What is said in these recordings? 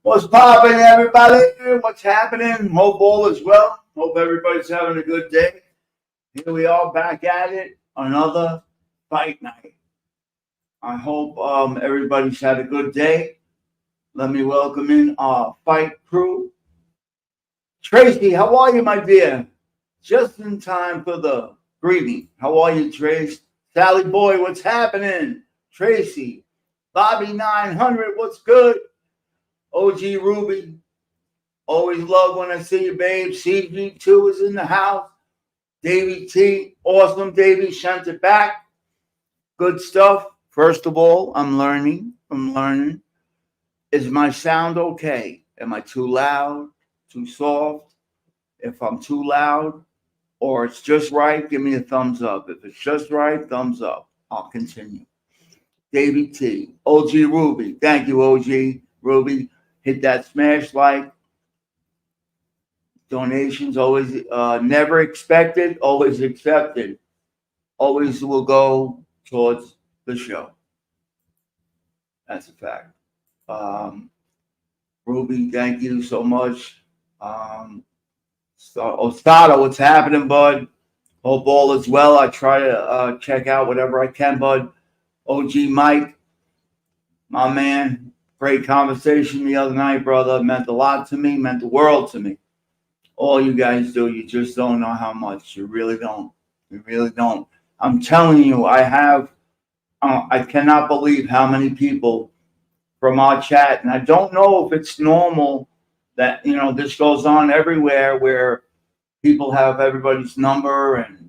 What's poppin', everybody? What's happening? Hope all is well. Hope everybody's having a good day. Here we are back at it. Another fight night. I hope everybody's had a good day. Let me welcome in our fight crew. Tracy, how are you, my dear? Just in time for the greeting. How are you, Trace? Sally Boy, what's happening? Tracy. Bobby 900, what's good? OG Ruby, always love when I see you, babe. CG2 is in the house. Davey T, awesome, Davey, sent it back. Good stuff. First of all, I'm learning. Is my sound okay? Am I too loud, too soft? If I'm too loud or it's just right, give me a thumbs up. If it's just right, thumbs up. I'll continue. Davey T, OG Ruby. Thank you, OG Ruby. Hit that smash like. Donations always never expected, always accepted. Always will go towards the show. That's a fact. Ruby, thank you so much. Ostada, what's happening, bud? Hope all is well. I try to check out whatever I can, bud. OG Mike, my man. Great conversation the other night, brother. Meant a lot to me, meant the world to me. All you guys do, you just don't know how much. You really don't. You really don't. I'm telling you, I cannot believe how many people from our chat, and I don't know if it's normal that, this goes on everywhere where people have everybody's number, and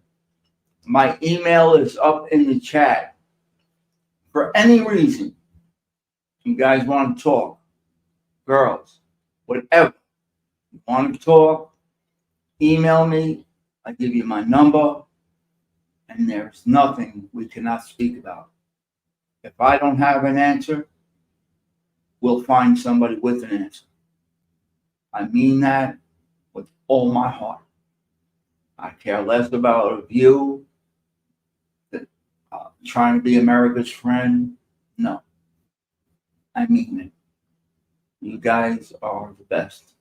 my email is up in the chat. For any reason, you guys want to talk, girls, whatever, you want to talk, email me. I give you my number, and there's nothing we cannot speak about. If I don't have an answer, we'll find somebody with an answer. I mean that with all my heart. I care less about a view, trying to be America's friend. No. I mean it. You guys are the best.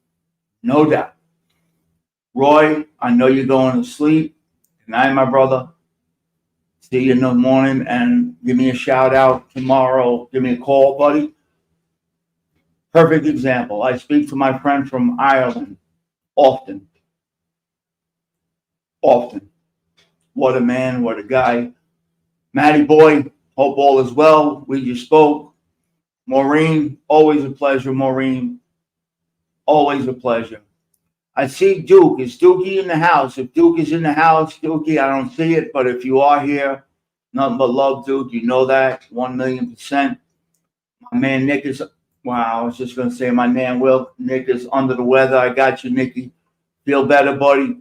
No doubt. Roy, I know you're going to sleep. Good night, my brother. See you in the morning, and give me a shout out tomorrow. Give me a call, buddy. Perfect example. I speak to my friend from Ireland often. What a man, what a guy. Matty boy, hope all is well. We just spoke. Maureen, always a pleasure, Maureen. Always a pleasure. I see Duke. Is Dookie in the house? If Duke is in the house, Dookie, I don't see it. But if you are here, nothing but love, Duke. You know that. 1,000,000%. My man Nick is, wow, I was just going to say my man Will. Nick is under the weather. I got you, Nicky. Feel better, buddy.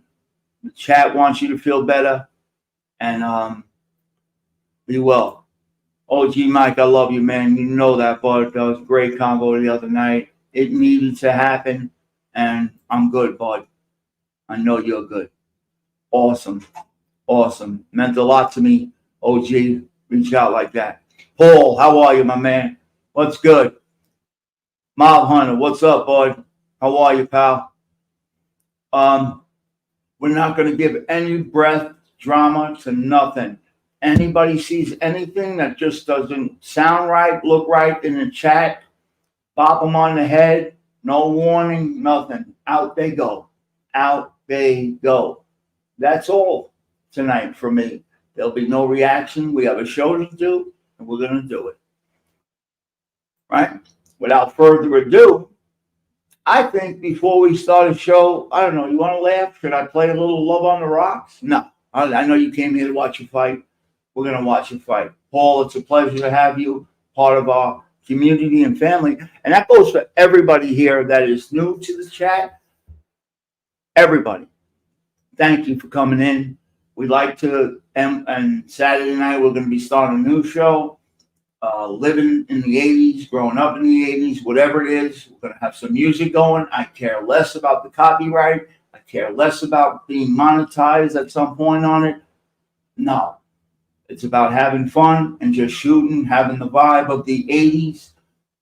The chat wants you to feel better. And be well. OG Mike, I love you, man. You know that, bud. That was a great convo the other night. It needed to happen, and I'm good, bud. I know you're good. Awesome. Meant a lot to me, OG. Reach out like that. Paul, how are you, my man? What's good? Mob Hunter, what's up, bud? How are you, pal? We're not going to give any breath drama to nothing. Anybody sees anything that just doesn't sound right, look right in the chat, bop them on the head. No warning, nothing. Out they go. Out they go. That's all tonight for me. There'll be no reaction. We have a show to do, and we're going to do it. Right? Without further ado, I think before we start a show, I don't know, you want to laugh? Should I play a little Love on the Rocks? No. I know you came here to watch a fight. We're going to watch a fight. Paul, it's a pleasure to have you part of our community and family. And that goes for everybody here that is new to the chat. Everybody. Thank you for coming in. We'd like to, and Saturday night, we're going to be starting a new show. Living in the 80s, growing up in the 80s, whatever it is, we're going to have some music going. I care less about the copyright. I care less about being monetized at some point on it. No. It's about having fun and just shooting, having the vibe of the 80s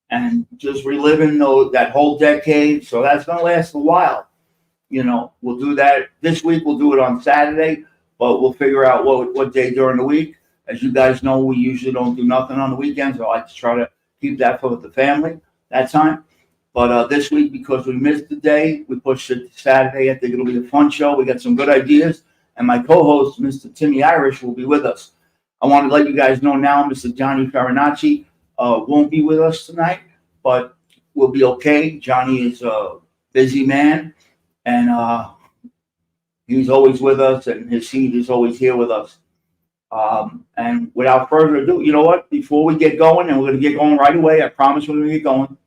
and just reliving that whole decade. So that's going to last a while. You know, we'll do that this week. We'll do it on Saturday, but we'll figure out what day during the week. As you guys know, we usually don't do nothing on the weekends. I like to try to keep that for the family that time. But this week, because we missed the day, we pushed it to Saturday. I think it'll be a fun show. We got some good ideas. And my co-host, Mr. Timmy Irish, will be with us. I want to let you guys know now, Mr. Johnny Farinacci won't be with us tonight, but we'll be okay. Johnny is a busy man, and he's always with us, and his seat is always here with us. And without further ado, you know what? Before we get going, and we're going to get going right away, I promise we're going to get going.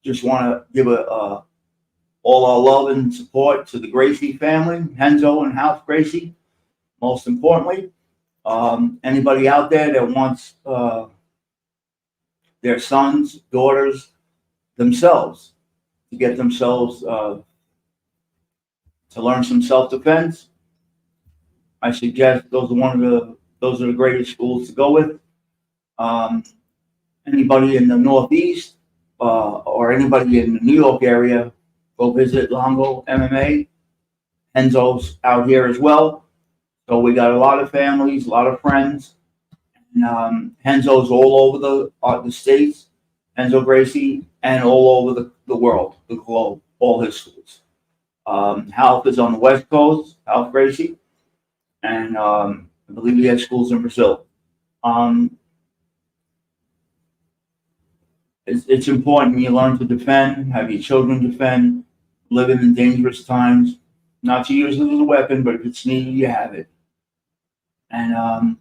Just want to give all our love and support to the Gracie family, Henzo and House Gracie, most importantly. Anybody out there that wants their sons, daughters, themselves to get themselves to learn some self-defense, I suggest those are the greatest schools to go with. Anybody in the Northeast or anybody in the New York area, go visit Longo MMA. Enzo's out here as well. So we got a lot of families, a lot of friends. And, Enzo's all over the states, Enzo Gracie, and all over the world, the globe, all his schools. Half is on the West Coast, Half Gracie. And I believe he has schools in Brazil. It's important you learn to defend, have your children defend, living in dangerous times, not to use it as a weapon, but if it's needed, you have it. And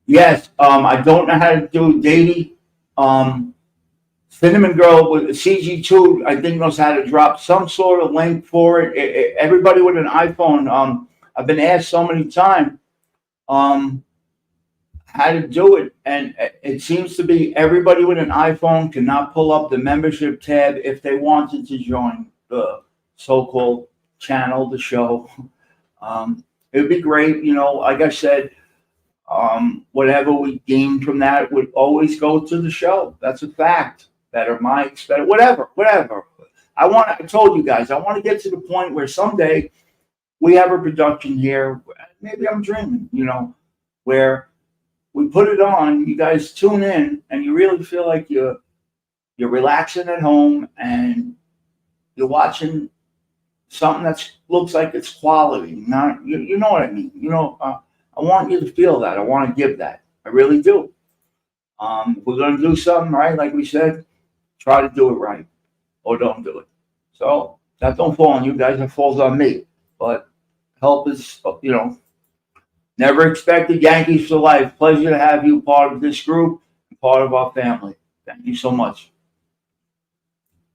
yes, I don't know how to do Davey. Cinnamon Girl with CG2, I think knows how to drop some sort of link for it. Everybody with an iPhone, I've been asked so many times how to do it, and it seems to be everybody with an iPhone cannot pull up the membership tab if they wanted to join the so-called channel, the show. It would be great, you know, like I said, whatever we gain from that would always go to the show. That's a fact. Better mics, better, whatever. I told you guys, I want to get to the point where someday we have a production here. Maybe I'm dreaming, you know, where we put it on, you guys tune in, and you really feel like you're relaxing at home and you're watching something that looks like it's quality. Not, you know what I mean? You know, I want you to feel that. I want to give that. I really do. If we're going to do something right, like we said, try to do it right or don't do it. So that don't fall on you guys. That falls on me. But help is, you know, never expected. Yankees for life. Pleasure to have you part of this group and part of our family. Thank you so much.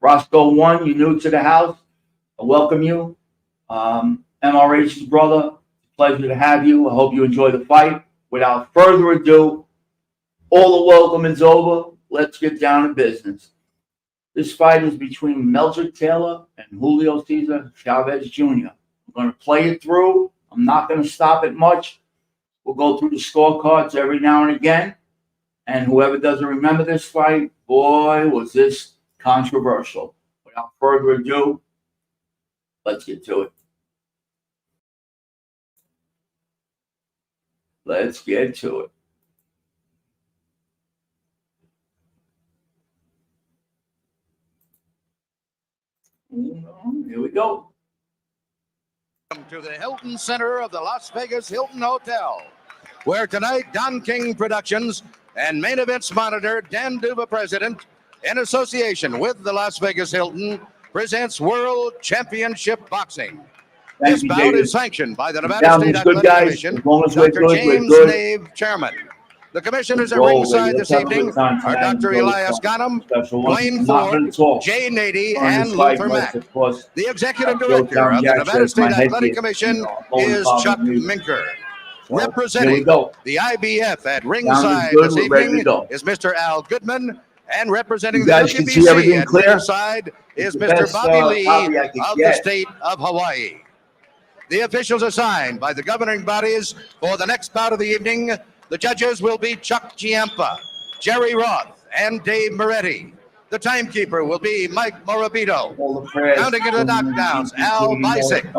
Roscoe 1, you're new to the house. I welcome you. MRH's brother, pleasure to have you. I hope you enjoy the fight. Without further ado, all the welcoming's over. Let's get down to business. This fight is between Meldrick Taylor and Julio Cesar Chavez Jr. I'm going to play it through. I'm not going to stop it much. We'll go through the scorecards every now and again. And whoever doesn't remember this fight, boy, was this controversial. Without further ado, let's get to it. Let's get to it. Here we go. Welcome to the Hilton Center of the Las Vegas Hilton Hotel, where tonight Don King Productions and Main Events Monitor Dan Duva President, in association with the Las Vegas Hilton, presents World Championship Boxing. This bout is sanctioned by the Nevada State Athletic Commission, Dr. James Nave, Chairman. The commissioners at ringside this evening are Dr. Elias Ghanem, Blaine Ford, Jay Nady, and Luther Mack. The executive director of the Nevada State Athletic Commission is Chuck Minker. Representing the IBF at ringside this evening is Mr. Al Goodman, and representing the WBC at ringside is Mr. Bobby Lee of the state of Hawaii. The officials assigned by the governing bodies for the next bout of the evening. The judges will be Chuck Giampa, Jerry Roth, and Dave Moretti. The timekeeper will be Mike Morabito. Counting into the knockdowns, Al Bisick.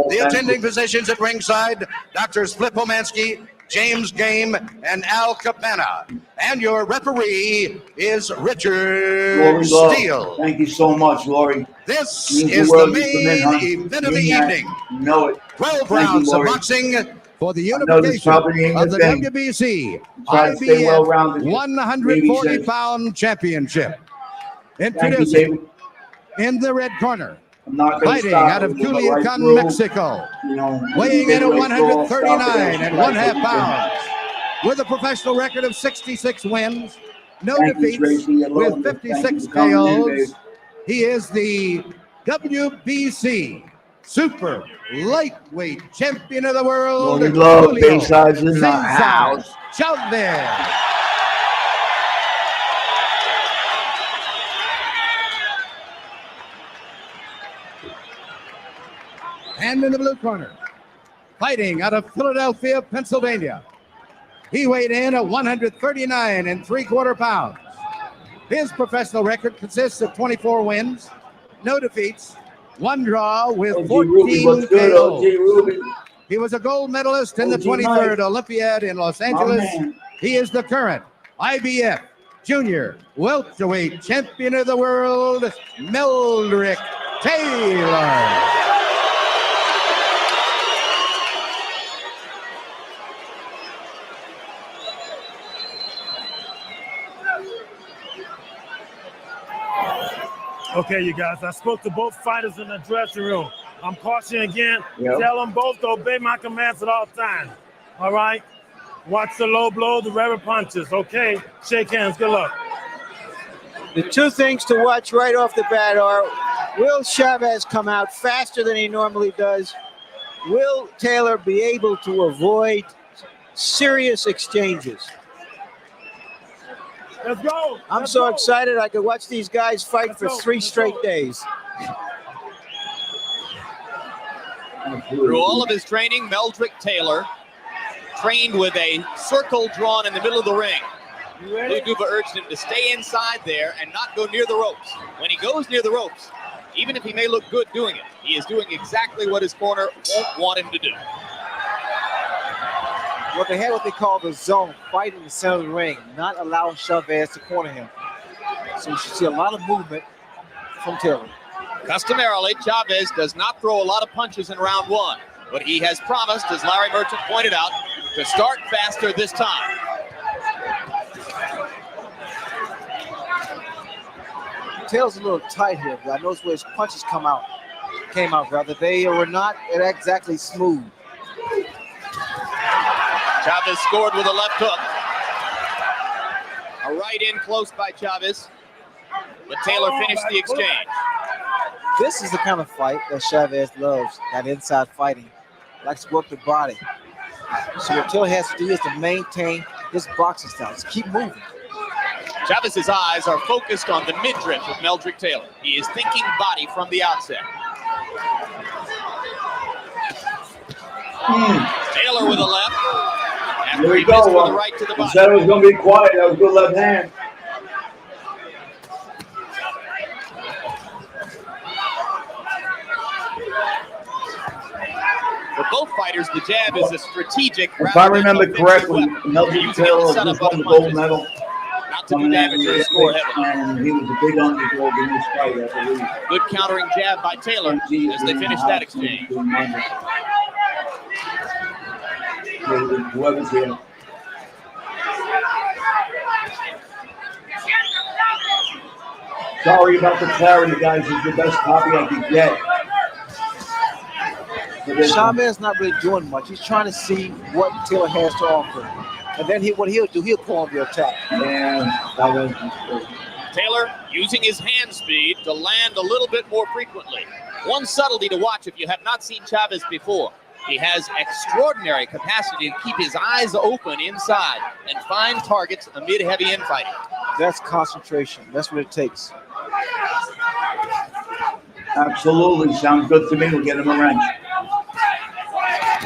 The attending physicians at ringside, Doctors Flip Omansky, James Game, and Al Cabana. And your referee is Richard Steele. Thank you so much, Lori. This is the main event of the evening. You know it. 12 rounds of boxing for the unification of the WBC IBF 140-pound championship. Introducing in the red corner, fighting out of Culiacan, Mexico, weighing in at 139 and 1/2 pounds, with a professional record of 66 wins, no defeats, with 56 KOs. He is the WBC Super Lightweight Champion of the World, Julio Cesar Chavez. And in the blue corner, fighting out of Philadelphia, Pennsylvania, he weighed in at 139 3/4 pounds. His professional record consists of 24 wins, no defeats, 1 draw with 14 KOs. He was a gold medalist in the 23rd Olympiad in Los Angeles. He is the current IBF Junior Welterweight Champion of the World, Meldrick Taylor. Okay, you guys, I spoke to both fighters in the dressing room. I'm cautioning again. Tell them both to obey my commands at all times. All right? Watch the low blow, the rubber punches. Okay? Shake hands. Good luck. The two things to watch right off the bat are, will Chavez come out faster than he normally does? Will Taylor be able to avoid serious exchanges? Let's go. I'm so excited I could watch these guys fight for 3 straight days. Through all of his training, Meldrick Taylor trained with a circle drawn in the middle of the ring. Julio Duva urged him to stay inside there and not go near the ropes. When he goes near the ropes, even if he may look good doing it, he is doing exactly what his corner won't want him to do. Well, they had what they call the zone, fight in the center of the ring, not allowing Chavez to corner him. So you should see a lot of movement from Taylor. Customarily, Chavez does not throw a lot of punches in round 1, but he has promised, as Larry Merchant pointed out, to start faster this time. Taylor's a little tight here, but I noticed where his punches came out. They were not exactly smooth. Chavez scored with a left hook. A right in close by Chavez, but Taylor finished the exchange. This is the kind of fight that Chavez loves, that inside fighting. Likes to work the body. So what Taylor has to do is to maintain his boxing style. Just keep moving. Chavez's eyes are focused on the midriff of Meldrick Taylor. He is thinking body from the outset. Taylor with a left. Here we go. With the right to the body. Said it was going to be quiet. That was good left hand. For both fighters, figures the jab is a strategic. If I remember correctly, Meldrick Taylor just won the gold medal. Not to do damage or score heavily. And he was a big underdog in this fight, I believe. Good countering jab by Taylor as they finish that exchange. Whoever's here. Sorry about the clarity, guys. It's the best copy I could get. Chavez not really doing much. He's trying to see what Taylor has to offer. And then what he'll do, he'll pull on the attack. Taylor using his hand speed to land a little bit more frequently. One subtlety to watch if you have not seen Chavez before. He has extraordinary capacity to keep his eyes open inside and find targets amid heavy infighting. That's concentration. That's what it takes. Absolutely. Sounds good to me. We'll get him a wrench.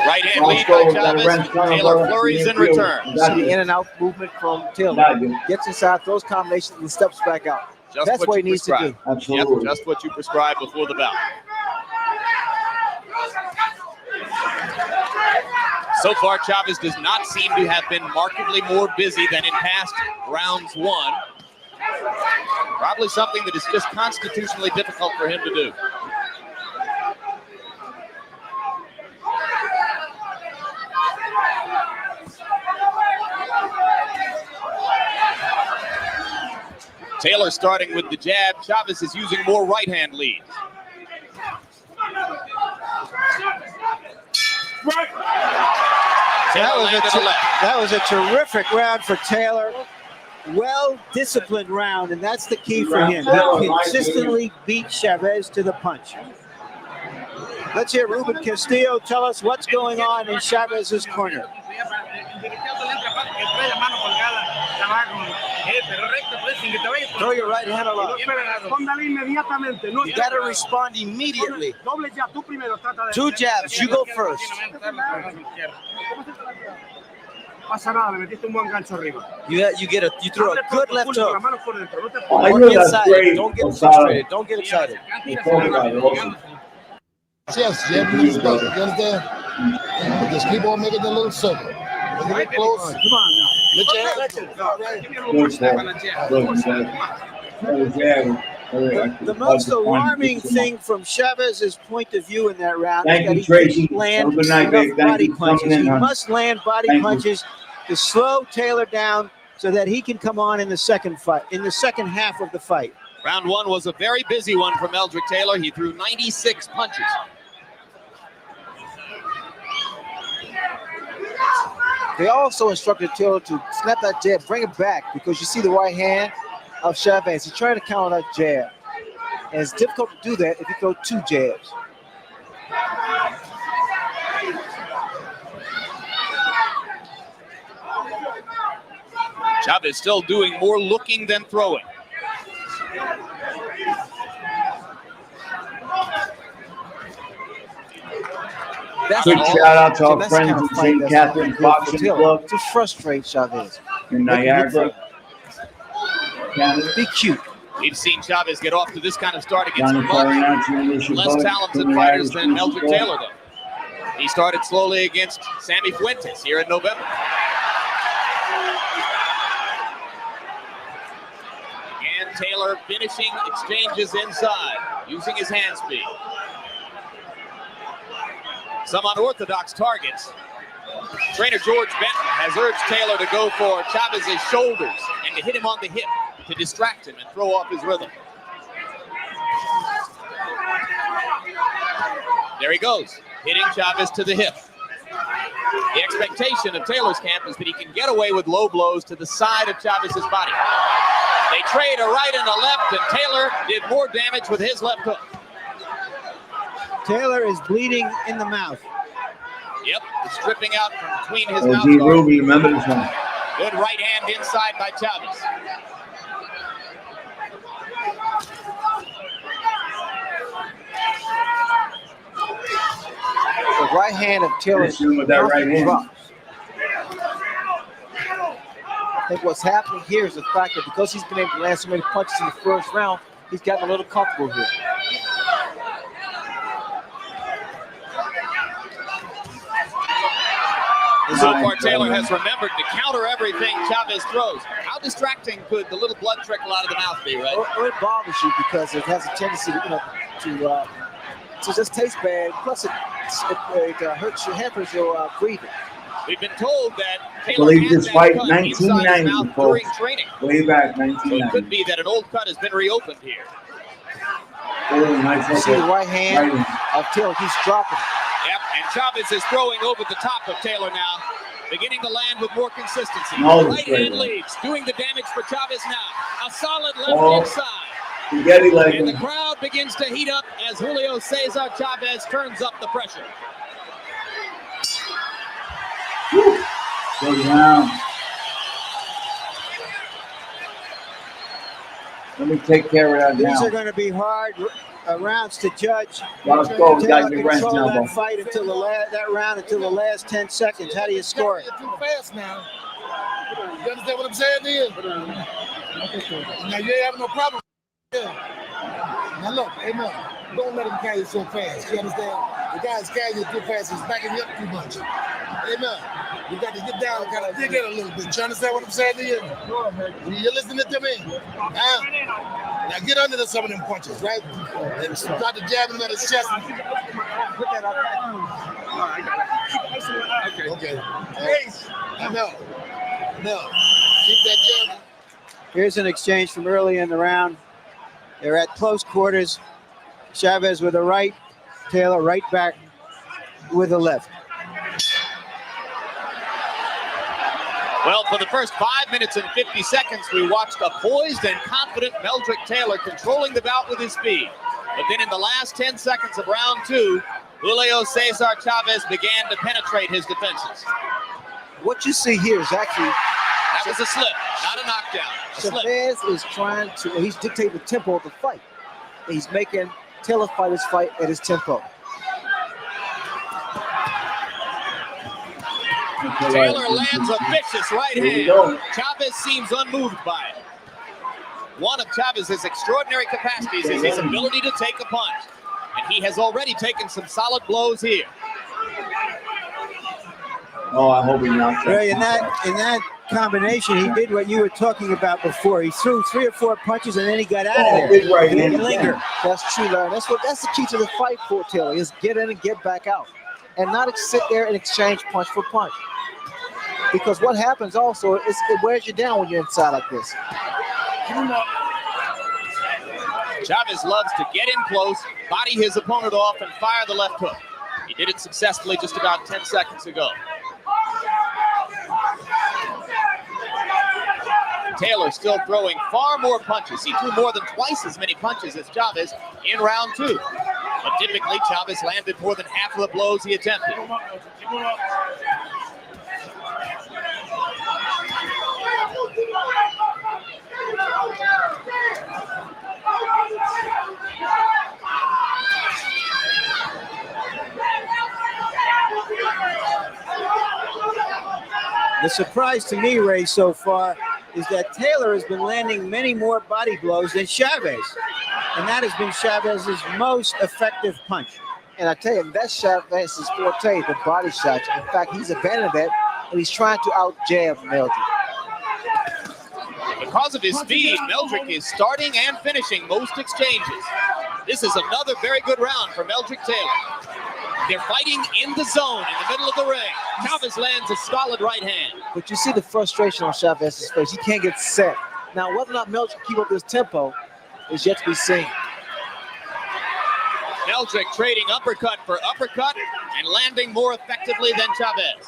Right hand lead by Chavez. Taylor flurries in return. See the in and out movement from Taylor. Gets inside, throws combinations, and steps back out. That's what he needs to do. Absolutely. Yep, just what you prescribed before the bout. So far, Chavez does not seem to have been markedly more busy than in past rounds one. Probably something that is just constitutionally difficult for him to do. Taylor starting with the jab. Chavez is using more right-hand lead. That was a terrific round for Taylor. Well-disciplined round, and that's the key for him. He consistently beat Chavez to the punch. Let's hear Ruben Castillo tell us what's going on in Chavez's corner. Throw your right hand along. You got to respond immediately. Two jabs. You go first. You throw a good left hook. Work inside. Don't get frustrated. Don't get excited. Yes, you understand? Just keep on making the little circle. When you get close, come on now. The most alarming thing from Chavez's point of view in that round is that he didn't land enough body punches. He must land body punches to slow Taylor down so that he can come on in the second fight, in the second half of the fight. Round one was a very busy one for Meldrick Taylor. He threw 96 punches. They also instructed Taylor to snap that jab, bring it back, because you see the right hand of Chavez. He's trying to counter that jab. And it's difficult to do that if you throw two jabs. Chavez still doing more looking than throwing. Good shout out to our friends at St. Catherine's Boxing Club. To frustrate Chavez. In Niagara. Be cute. We've seen Chavez get off to this kind of start against much less talented fighters than Meldrick Taylor, though. He started slowly against Sammy Fuentes here in November. Again, Taylor finishing exchanges inside, using his hand speed. Some unorthodox targets. Trainer George Benton has urged Taylor to go for Chavez's shoulders and to hit him on the hip to distract him and throw off his rhythm. There he goes, hitting Chavez to the hip. The expectation of Taylor's camp is that he can get away with low blows to the side of Chavez's body. They trade a right and a left, and Taylor did more damage with his left hook. Taylor is bleeding in the mouth. Yep, it's dripping out from between his mouth. Ruby, remember this one. Good right hand inside by Chavez. The right hand of Taylor with that right hand. Drops. I think what's happening here is the fact that because he's been able to land so many punches in the first round, he's gotten a little comfortable here. So far, Taylor has remembered to counter everything Chavez throws. How distracting could the little blood trickle out of the mouth be, right? Well, it bothers you because it has a tendency to just taste bad. Plus, it hurts your hampers your breathing. We've been told that I Taylor believe had this that fight cut inside his 1990, mouth folks. during training. Way back So it 1990. could be that an old cut has been reopened here. Oh, nice You see the right hand right. of Taylor. He's dropping it. Yep, and Chavez is throwing over the top of Taylor now, beginning to land with more consistency. No, Right straight hand line. leads, doing the damage for Chavez now. A solid left Oh. inside. Spaghetti leg. And the crowd begins to heat up as Julio Cesar Chavez turns up the pressure. Good round. Let me take care of that These now. are going to be hard rounds to judge. Let's go. We got Taylor your rent control elbow. that fight until that round until the last 10 seconds. How do you score it? You're too fast now. You understand what I'm saying to you? Now you ain't having no problem. Yeah. Now look, hey man, don't let him carry you so fast. You understand? The guy's carrying you too fast. He's backing you up too much. Hey man, you got to get down and kind of dig in a little bit. You understand what I'm saying to you? You listening to me? Now get under some of them punches, right? And start to jab him at his chest. Put that up. Okay. No. Keep that jab. Here's an exchange from early in the round. They're at close quarters. Chavez with a right, Taylor right back with a left. Well, for the first 5 minutes and 50 seconds, we watched a poised and confident Meldrick Taylor controlling the bout with his speed. But then in the last 10 seconds of round two, Julio Cesar Chavez began to penetrate his defenses. What you see here is actually That was a slip, not a knockdown. A slip. Chavez is trying to, he's dictating the tempo of the fight. He's making Taylor fight his fight at his tempo. Taylor lands a vicious right hand. Chavez seems unmoved by it. One of Chavez's extraordinary capacities is his ability to take a punch. And he has already taken some solid blows here. Oh, I hope he knocks Ray, that. in that combination, he did what you were talking about before. He threw 3 or 4 punches and then he got out of there. Big right He hand. didn't linger. That's true, Larry. That's the key to the fight for Taylor, is get in and get back out. And not sit there and exchange punch for punch. Because what happens also is it wears you down when you're inside like this. Chavez loves to get in close, body his opponent off, and fire the left hook. He did it successfully just about 10 seconds ago. Taylor still throwing far more punches. He threw more than twice as many punches as Chavez in round two. But typically, Chavez landed more than half of the blows he attempted. The surprise to me, Ray, so far is that Taylor has been landing many more body blows than Chavez. And that has been Chavez's most effective punch. And I tell you, that's Chavez's forte, the body shots. In fact, he's abandoned that, and he's trying to out-jab Meldrick. Because of his speed, Meldrick is starting and finishing most exchanges. This is another very good round for Meldrick Taylor. They're fighting in the zone in the middle of the ring. Chavez lands a solid right hand. But you see the frustration on Chavez's face. He can't get set. Now, whether or not Meldrick keep up this tempo is yet to be seen. Meldrick trading uppercut for uppercut and landing more effectively than Chavez.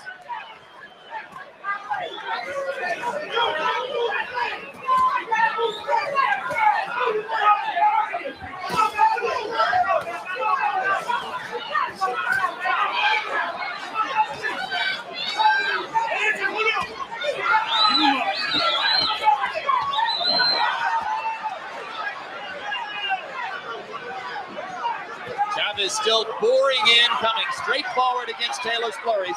Chavez still boring in, coming straight forward against Taylor's flurries.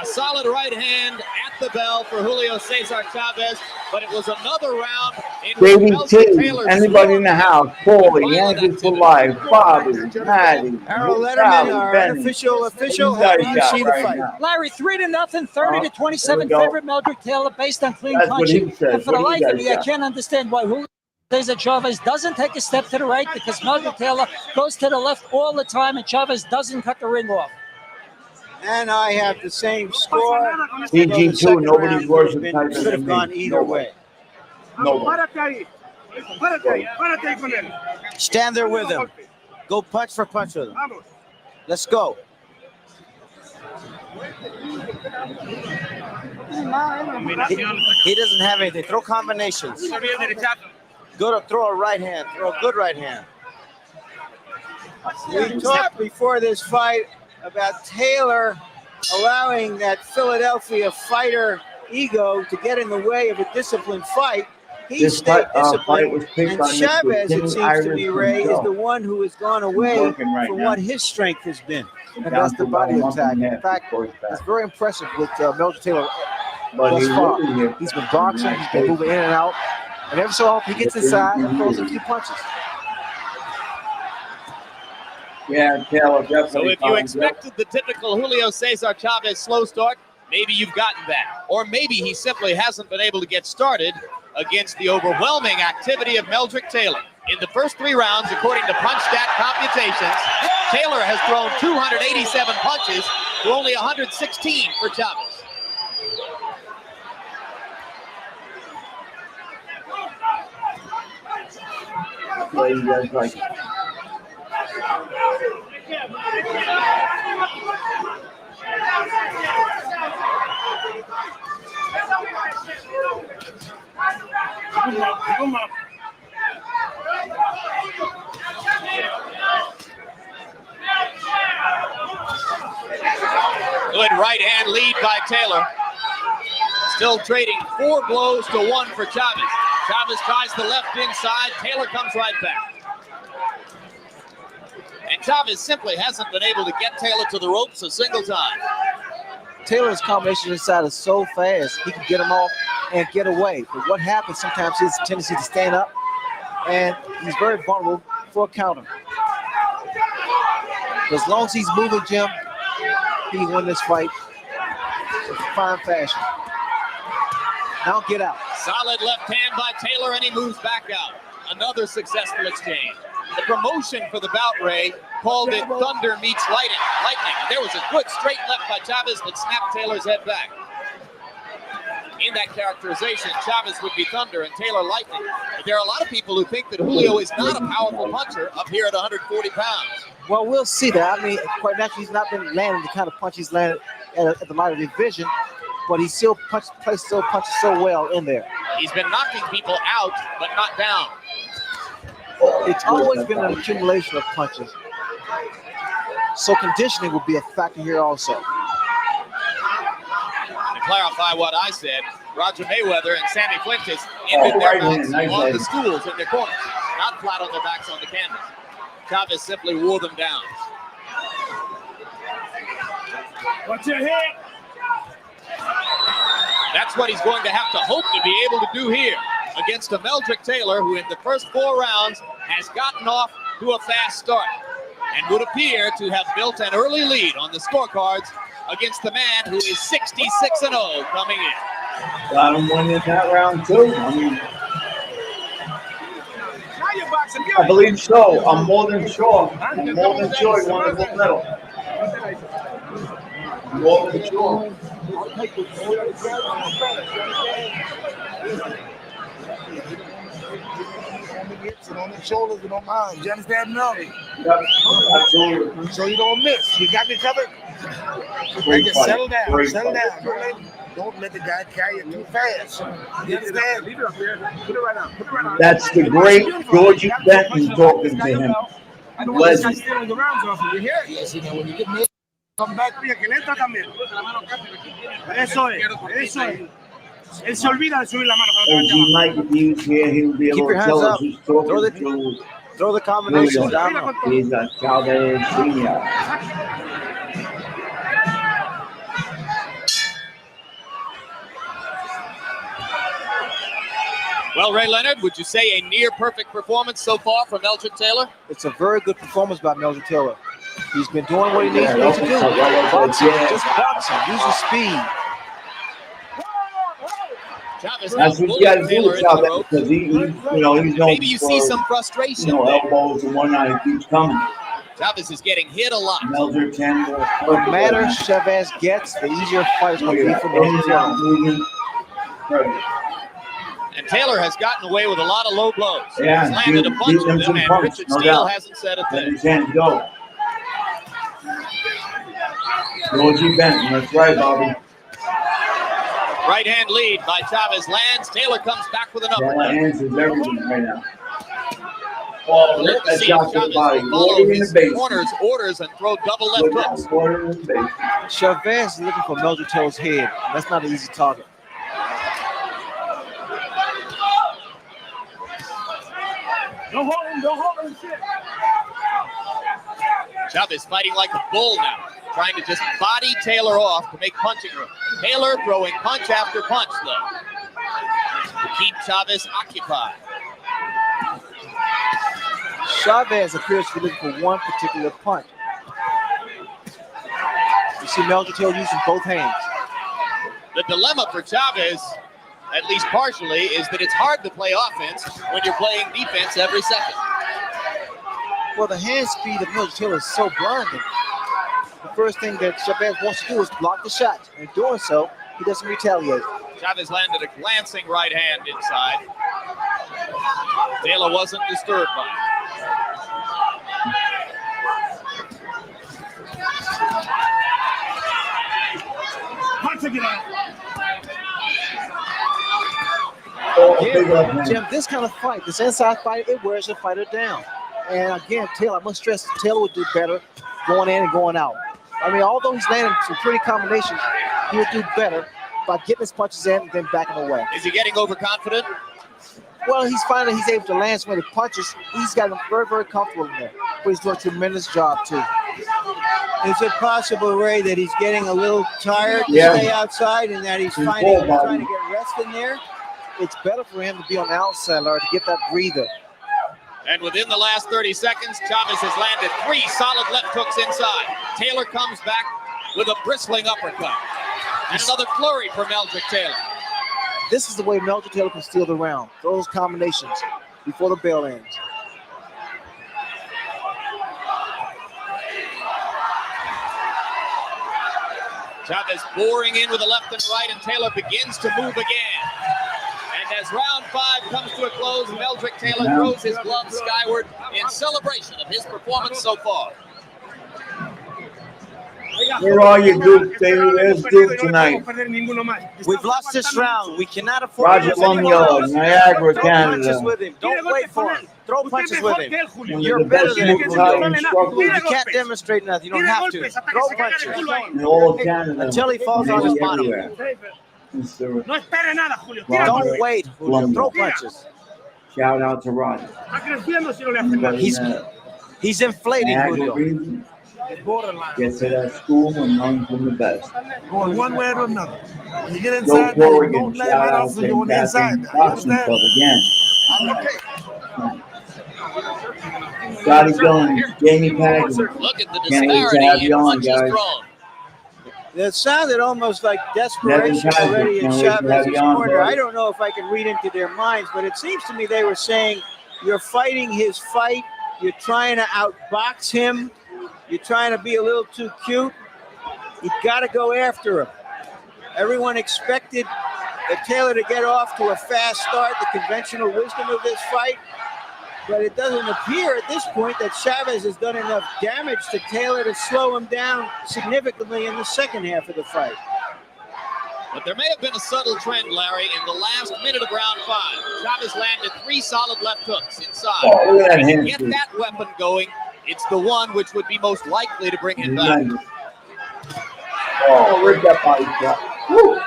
A solid right hand at the bell for Julio Cesar Chavez, but it was another round in Baby which Meldrick Taylor T, anybody in the house, Paulie, violent Andrew for activity. life, Bobby, Maddie, Harold Letterman, Charlie, our Benny. unofficial What official, you guys how do you got see the right fight? now? Larry, 3-0, 30 to There 27 we go. favorite Meldrick Taylor based on clean That's what punching. he says. And for the What do you life of guys me, I got? can't understand why Julio Cesar Chavez doesn't take a step to the right, because Meldrick Taylor goes to the left all the time and Chavez doesn't cut the ring off. And I have the same score. PG2, nobody's worse than Tyson Could have than gone me. either way. Nobody. Stand there with him. Go punch for punch with him. Let's go. He doesn't have anything. Throw combinations. Go to throw a right hand. Throw a good right hand. We talked before this fight about Taylor allowing that Philadelphia fighter ego to get in the way of a disciplined fight. He stayed disciplined, and Chavez, it seems to me, Ray, is the one who has gone away from what his strength has been. And that's the body attack. In fact, it's very impressive with Meldrick Taylor thus far. He's been boxing, he's been moving in and out, and every so often he gets inside and throws a few punches. Yeah, Taylor, definitely. So if you expected the typical Julio Cesar Chavez slow start, maybe you've gotten that. Or maybe he simply hasn't been able to get started against the overwhelming activity of Meldrick Taylor. In the first 3 rounds, according to punch stat computations, Taylor has thrown 287 punches to only 116 for Chavez. Well, you guys like it. Good right hand lead by Taylor. Still trading 4 blows to 1 for Chavez. Chavez tries the left inside. Taylor comes right back. And Chavez simply hasn't been able to get Taylor to the ropes a single time. Taylor's combination inside is so fast, he can get him off and get away. But what happens sometimes is a tendency to stand up, and he's very vulnerable for a counter. But as long as he's moving, Jim, he can win this fight in fine fashion. Now get out. Solid left hand by Taylor, and he moves back out. Another successful exchange. The promotion for the bout, Ray, called it Thunder meets Lightning. There was a good straight left by Chavez that snapped Taylor's head back. In that characterization, Chavez would be Thunder and Taylor Lightning. But there are a lot of people who think that Julio is not a powerful puncher up here at 140 pounds. Well, we'll see that. I mean, quite naturally, he's not been landing the kind of punch he's landed at the lighter division, but he still punches so well in there. He's been knocking people out, but not down. It's always been an accumulation of punches. So conditioning will be a factor here also. To clarify what I said, Roger Mayweather and Sammy Fuentes ended their bouts on the stools in their corners, not flat on their backs on the canvas. Chavez simply wore them down. Watch your head. That's what he's going to have to hope to be able to do here against a Meldrick Taylor who in the first 4 rounds has gotten off to a fast start and would appear to have built an early lead on the scorecards against the man who is 66-0 coming in. Got him winning that round too. I mean, I believe so. I'm more than sure. I'm more than sure he won a gold medal. I'm more than sure. On the shoulders and on mine. You understand me? Yep, absolutely. So you don't miss. You got me covered. Great Just fight. settle down. Great Settle fight. down. Don't let the guy carry it too fast. You understand? Leave it up here. Put it right now. Put it right now. That's the great Georgie Benton talking to him. I don't want this guy Legend. stealing the rounds off of you. Here? Yes, you know, when you get me, come back. Que le entra también. Eso es. Eso es. Él se olvida de subir la mano. OG Mike, if he was here, he would be able Keep to your tell hands us up. who's talking Throw the- to Throw the combinations Julio. down. He's a Chavez Senior. Well, Ray Leonard, would you say a near perfect performance so far from Meldrick Taylor? It's a very good performance by Meldrick Taylor. He's been doing what he needs to do. Boxing, just boxing, use his speed. Chavez That's what you got to do with Chavez, because he's maybe you see some frustration. Elbows and whatnot. He keeps coming. Chavez is getting hit a lot. Meldrick Taylor. The matter Chavez gets, the easier fight is going to be for Meldrick Taylor. And Taylor has gotten away with a lot of low blows. Yeah, he's landed a bunch of them, and Richard Steele hasn't said a thing. He can't go. OG Benton, that's right, Bobby. Right hand lead by Chavez lands. Taylor comes back with an uppercut. Taylor answers everything right now. Oh, let that see shot to the body. Follow his corner's orders and throw double left hooks. Chavez is looking for Meldrick Taylor's head. That's not an easy target. Don't hold him, shit. Chavez fighting like a bull now, trying to just body Taylor off to make punching room. Taylor throwing punch after punch, though, to keep Chavez occupied. Chavez appears to be looking for one particular punch. You see Meldrick Taylor using both hands. The dilemma for Chavez, at least partially, is that it's hard to play offense when you're playing defense every second. Well, the hand speed of Meldrick Taylor is so blinding. The first thing that Chavez wants to do is block the shot. And in doing so, he doesn't retaliate. Chavez landed a glancing right hand inside. Taylor wasn't disturbed by it. Yeah, Jim, this kind of fight, this inside fight, it wears the fighter down. And again, Taylor, I must stress, Taylor would do better going in and going out. I mean, although he's landing some pretty combinations, he would do better by getting his punches in and then backing away. Is he getting overconfident? Well, he's finding he's able to land so many punches. He's gotten very, very comfortable in there. But he's doing a tremendous job, too. Is it possible, Ray, that he's getting a little tired to stay outside and that he's trying to get rest in there? It's better for him to be on the outside, Larry, to get that breather. And within the last 30 seconds, Chavez has landed 3 solid left hooks inside. Taylor comes back with a bristling uppercut. And another flurry for Meldrick Taylor. This is the way Meldrick Taylor can steal the round. Those combinations before the bell ends. Chavez boring in with the left and right, and Taylor begins to move again. And as round 5 comes to a close, Meldrick Taylor throws his gloves skyward in celebration of his performance so far. Where are you, Duke, baby? Where's Duke tonight? We've lost this round. We cannot afford Roger Lumio, Niagara, Throw Canada. punches with him. Don't wait for him. Throw punches with him. You're better than him. You can't demonstrate nothing. You don't have to. Throw punches. In all of Canada. Until he falls on his bottom. Don't wait, Julio. Throw punches. Shout out to Roger. He's inflating, Julio. Gets to that school and learns from the best. Going one way or another. You get Joe inside, Corrigan, don't let shout it out off so to you're on the inside. You boxing understand? club again. Scotty Dillon, Jamie Pagan. Look at the Can't wait to disparity have in you on, punches guys. thrown. It sounded almost like desperation Nevin already in Patrick, can't wait to have Chavez's you on, corner. brother. I don't know if I can read into their minds, but it seems to me they were saying, you're fighting his fight, you're trying to outbox him, you're trying to be a little too cute. You've got to go after him. Everyone expected Taylor to get off to a fast start, the conventional wisdom of this fight. But it doesn't appear at this point that Chavez has done enough damage to Taylor to slow him down significantly in the second half of the fight. But there may have been a subtle trend, Larry, in the last minute of round 5. Chavez landed 3 solid left hooks inside. Oh, look at that And to hand get speed. that weapon going, it's the one which would be most likely to bring him back. Oh, rip that body shot. Woo.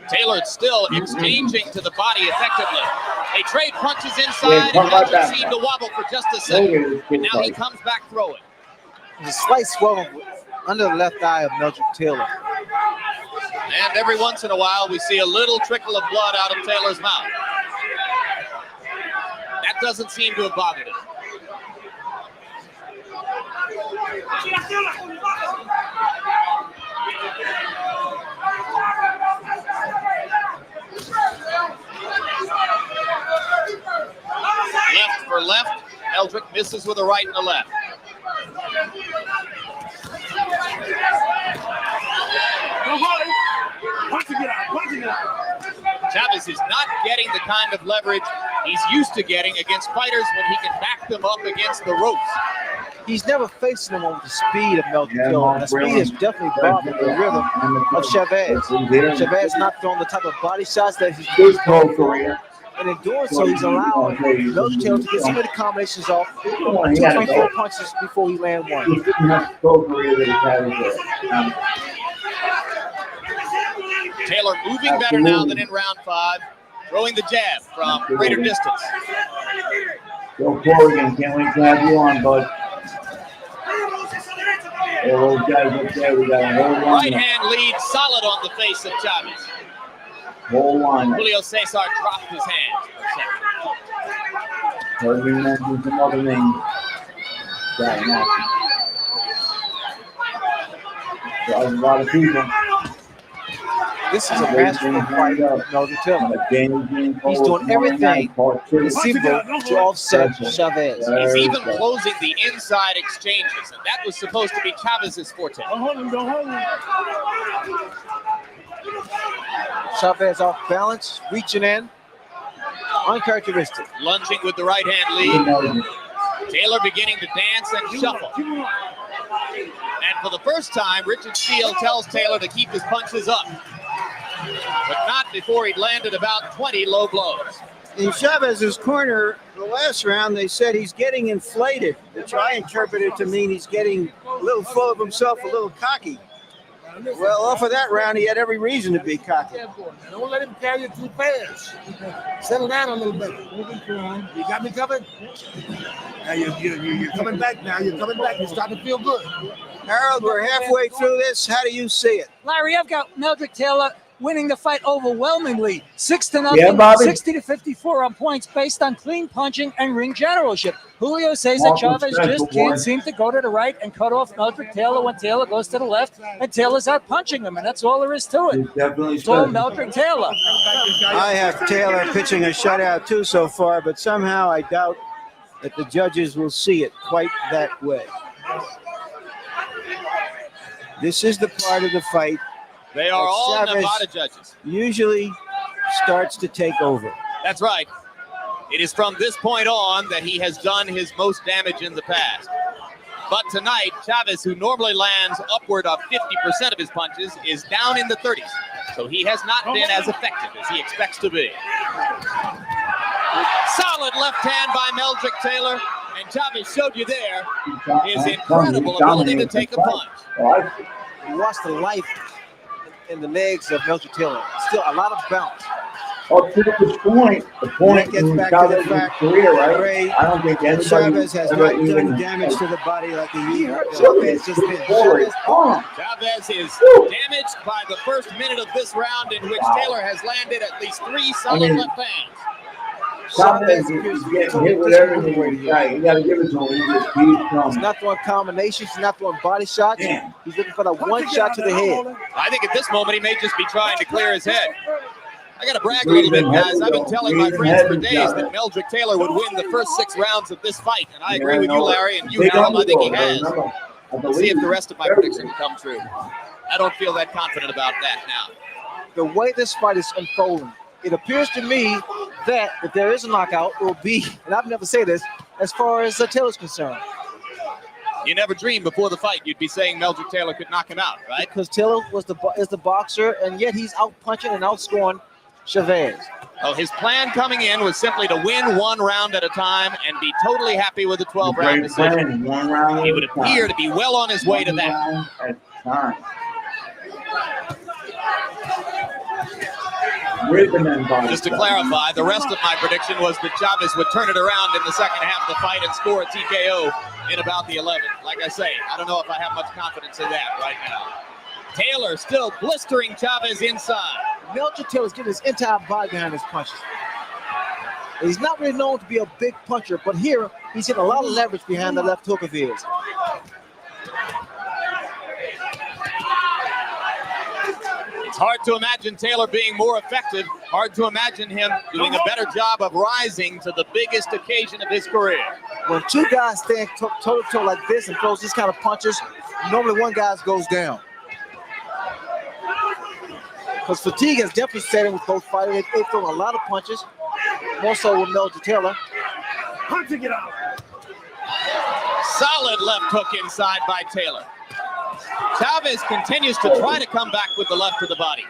Taylor still exchanging to the body effectively. They trade punches inside, come and right Meldrick back. seemed to wobble for just a Look at second. this And good now he fight. comes back throwing. There's a slight swelling under the left eye of Meldrick Taylor. And every once in a while, we see a little trickle of blood out of Taylor's mouth. That doesn't seem to have bothered him. Left for left. Meldrick misses with a right and a left. Chavez is not getting the kind of leverage he's used to getting against fighters when he can back them up against the ropes. He's never faced anyone with the speed of Meldrick. The speed is definitely bothered the rhythm of Chavez. Chavez not throwing the type of body shots that he's used to. And in doing so, he's allowing Meldrick to get so many combinations off, 2, 3, 4 punches before he lands one. Taylor moving better now than in round 5, throwing the jab from greater distance. Go Corrigan, can't wait to have you on, bud. Oh, guys, up there, we got a whole line. Right hand lead solid on the face of Chavez. Whole line. Julio Cesar dropped his hands. Heard me mention some other names. There's a lot of people. This is a masterful fight of Meldrick Taylor. He's doing everything conceivable to offset Chavez. He's even closing the inside exchanges, and that was supposed to be Chavez's forte. Chavez off balance, reaching in, uncharacteristic. Lunging with the right hand lead. Taylor beginning to dance and shuffle. And for the first time, Richard Steele tells Taylor to keep his punches up, but not before he'd landed about 20 low blows. In Chavez's corner, the last round, they said he's getting inflated, which I interpreted to mean he's getting a little full of himself, a little cocky. Well, off of that round, he had every reason to be cocky. Don't let him carry you too fast. Settle down a little bit. You got me covered? Now you're coming back now. You're coming back. You're starting to feel good. Harold, we're halfway through this. How do you see it? Larry, I've got Meldrick Taylor winning the fight overwhelmingly, 6-0, Yeah, Bobby. 60-54 on points based on clean punching and ring generalship. Julio Cesar Chavez just can't seem to go to the right and cut off Meldrick Taylor when Taylor goes to the left, and Taylor's out punching him, and that's all there is to it. It's all Meldrick Taylor. I have Taylor pitching a shutout too so far, but somehow I doubt that the judges will see it quite that way. This is the part of the fight They are all Chavez Nevada judges. usually starts to take over. That's right. It is from this point on that he has done his most damage in the past. But tonight, Chavez, who normally lands upward of 50% of his punches, is down in the 30s. So he has not been as effective as he expects to be. Solid left hand by Meldrick Taylor. And Chavez showed you there his incredible ability to take a punch. You watch the life in the legs of Meldrick Taylor. Still a lot of bounce. Up to the point Gets in back to the Chavez's fact career, right? Ray, I don't think anybody Chavez has ever not even done damage to the body like a year ago. Chavez It's just been forward. Chavez is damaged by the first minute of this round, in which Taylor has landed at least 3 solid left hands. Chavez is getting hit with everything. Right, you got to give it to him. He just keeps He's coming. not throwing combinations. He's not throwing body shots. Damn. He's looking for that one shot to the head. I think at this moment he may just be trying to clear his head. I got to brag a little bit, guys. I've been telling my friends for days that Meldrick Taylor would win the first 6 rounds of this fight, and I agree with you, Larry, and you, Harold. I think he has. Let's see if the rest of my prediction come true. I don't feel that confident about that now. The way this fight is unfolding, it appears to me that if there is a knockout, it will be, and I've never said this, as far as Taylor's concerned. You never dreamed before the fight you'd be saying Meldrick Taylor could knock him out, right? Because Taylor is the boxer, and yet he's out punching and outscoring Chavez. Oh, his plan coming in was simply to win 1 round at a time and be totally happy with a 12-round decision. He would appear to be well on his way to that. Just to clarify, the rest of my prediction was that Chavez would turn it around in the second half of the fight and score a TKO in about the 11th. Like I say, I don't know if I have much confidence in that right now. Taylor still blistering Chavez inside. Meldrick Taylor's getting his entire body behind his punches. He's not really known to be a big puncher, but here he's getting a lot of leverage behind the left hook of his. It's hard to imagine Taylor being more effective. Hard to imagine him doing a better job of rising to the biggest occasion of his career. When two guys stand toe-to-toe like this and throws these kind of punches, normally one guy goes down. Because fatigue has definitely set in with both fighters. They've thrown a lot of punches, more so with Meldrick Taylor. Punching it out. Solid left hook inside by Taylor. Chavez continues to try to come back with the left of the body.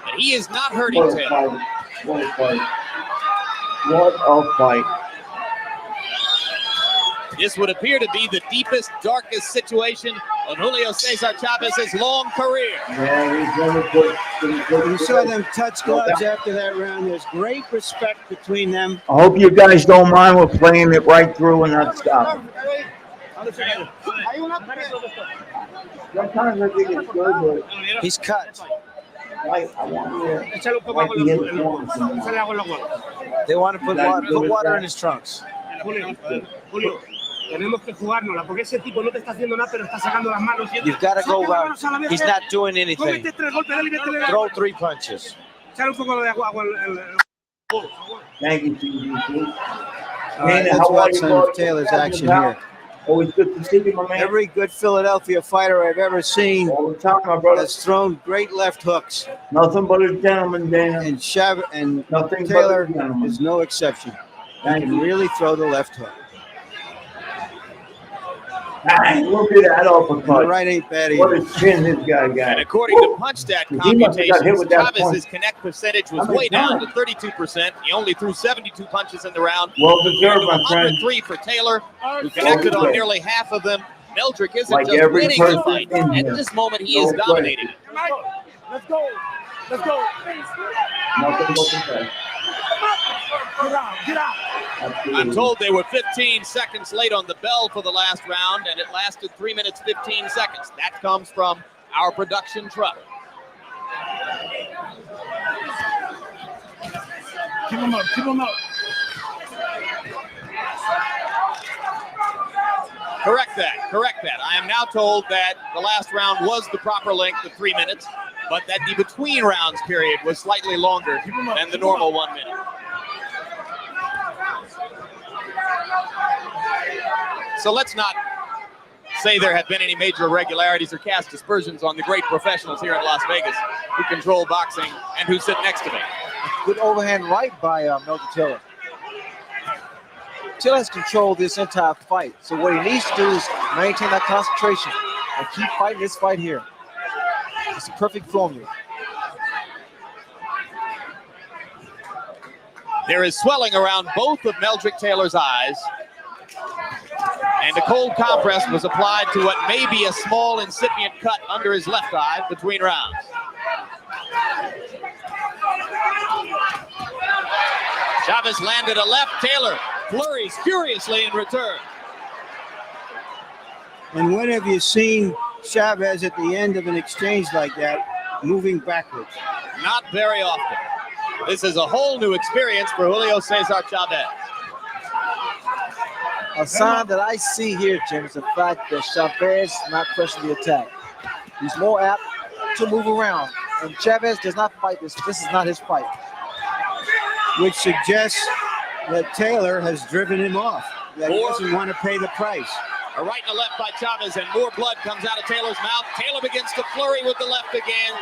But he is not hurting Taylor. What a fight. What a fight. This would appear to be the deepest, darkest situation of Julio Cesar Chavez's long career. Yeah, he's going to put. You saw them touch gloves after that round. There's great respect between them. I hope you guys don't mind. We're playing it right through and not stopping. Sometimes I think it's good, but He's cut. I want They want to put water in his trunks. Julio, tenemos que jugárnosla porque ese tipo no te está haciendo nada, pero está sacando las manos. You've got to go around. He's not doing anything. Throw 3 punches. Echar un poco de agua. Thank you, TG. Let's watch some of Taylor's action here. Always good to see you, my man. Every good Philadelphia fighter I've ever seen All the time, my brother. has thrown great left hooks. Nothing but a gentleman, Dana. And Chavez and Nothing Taylor but a gentleman. is no exception. He Thank can you. really throw the left hook. Dang, look at that uppercut. The right ain't bad What either. a chin this guy And got. according to PunchStat He must have got hit computations, with that Chavez's punch. connect percentage was How many way down to times? 32%. He only threw 72 punches in the round. Well Compared deserved, to my friend. 103 for Taylor, who connected on play. nearly half of them. Meldrick isn't Like just every winning the person fight. in At here. this moment, he No is play. dominating. Let's go. Let's go. Nothing but the best. Get out. Absolutely. I'm told they were 15 seconds late on the bell for the last round, and it lasted 3 minutes, 15 seconds. That comes from our production truck. Keep him up. Keep him up. Correct that. I am now told that the last round was the proper length of 3 minutes, but that the between rounds period was slightly longer than the normal 1 minute. So let's not say there have been any major irregularities or cast dispersions on the great professionals here in Las Vegas who control boxing and who sit next to me. Good overhand right by Meldrick Taylor. Taylor has controlled this entire fight. So what he needs to do is maintain that concentration and keep fighting this fight here. It's a perfect formula. There is swelling around both of Meldrick Taylor's eyes, and a cold compress was applied to what may be a small incipient cut under his left eye between rounds. Chavez landed a left. Taylor flurries furiously in return. And when have you seen Chavez at the end of an exchange like that moving backwards? Not very often. This is a whole new experience for Julio Cesar Chavez. A sign that I see here, Jim, is the fact that Chavez is not pressing the attack. He's more apt to move around. And Chavez does not fight this. This is not his fight. Which suggests that Taylor has driven him off, that he doesn't want to pay the price. A right and a left by Chavez, and more blood comes out of Taylor's mouth. Taylor begins to flurry with the left again.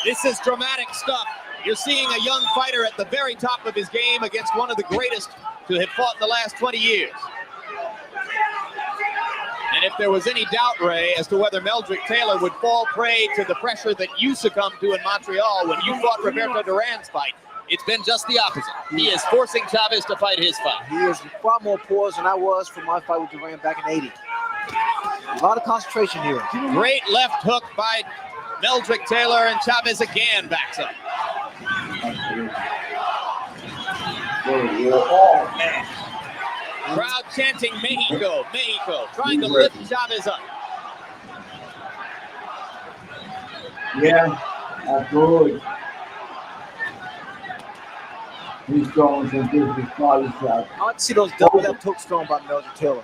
This is dramatic stuff. You're seeing a young fighter at the very top of his game against one of the greatest to have fought in the last 20 years. And if there was any doubt, Ray, as to whether Meldrick Taylor would fall prey to the pressure that you succumbed to in Montreal when you fought Roberto Duran's fight, it's been just the opposite. He is forcing Chavez to fight his fight. He is far more poised than I was for my fight with Duran back in '80. A lot of concentration here. Great left hook by Meldrick Taylor, and Chavez again backs up. Oh, man. Crowd chanting Mexico, Mexico, trying to lift Chavez up. Yeah, absolutely. He's throwing some business body shots. I want to see those double left hooks thrown by Meldrick Taylor.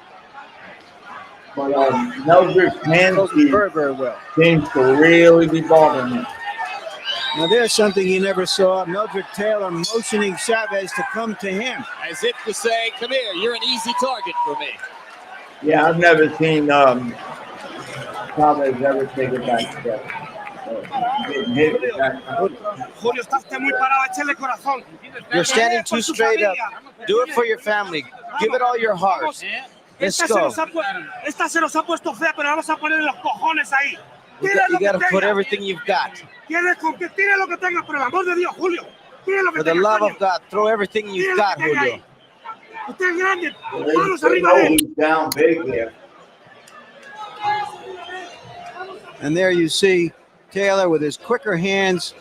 But Meldrick's hand Throws speed very, very well. seems to really be bothering him. Now there's something you never saw. Meldrick Taylor motioning Chavez to come to him. As if to say, come here, you're an easy target for me. Yeah, I've never seen Chavez ever take it back together. Julio, está usted muy parado, échale corazón. You're standing too straight up. Do it for your family. Give it all your heart. Let's go. Esta se nos ha puesto fea, pero vamos a poner los cojones ahí. You got to put everything you've got. Tire lo que tenga, por el amor de Dios, Julio. Tire lo que For the love of God, throw everything you've got, Julio. Usted es grande. Manos arriba de él. He's down big there. And there you see Taylor with his quicker hands.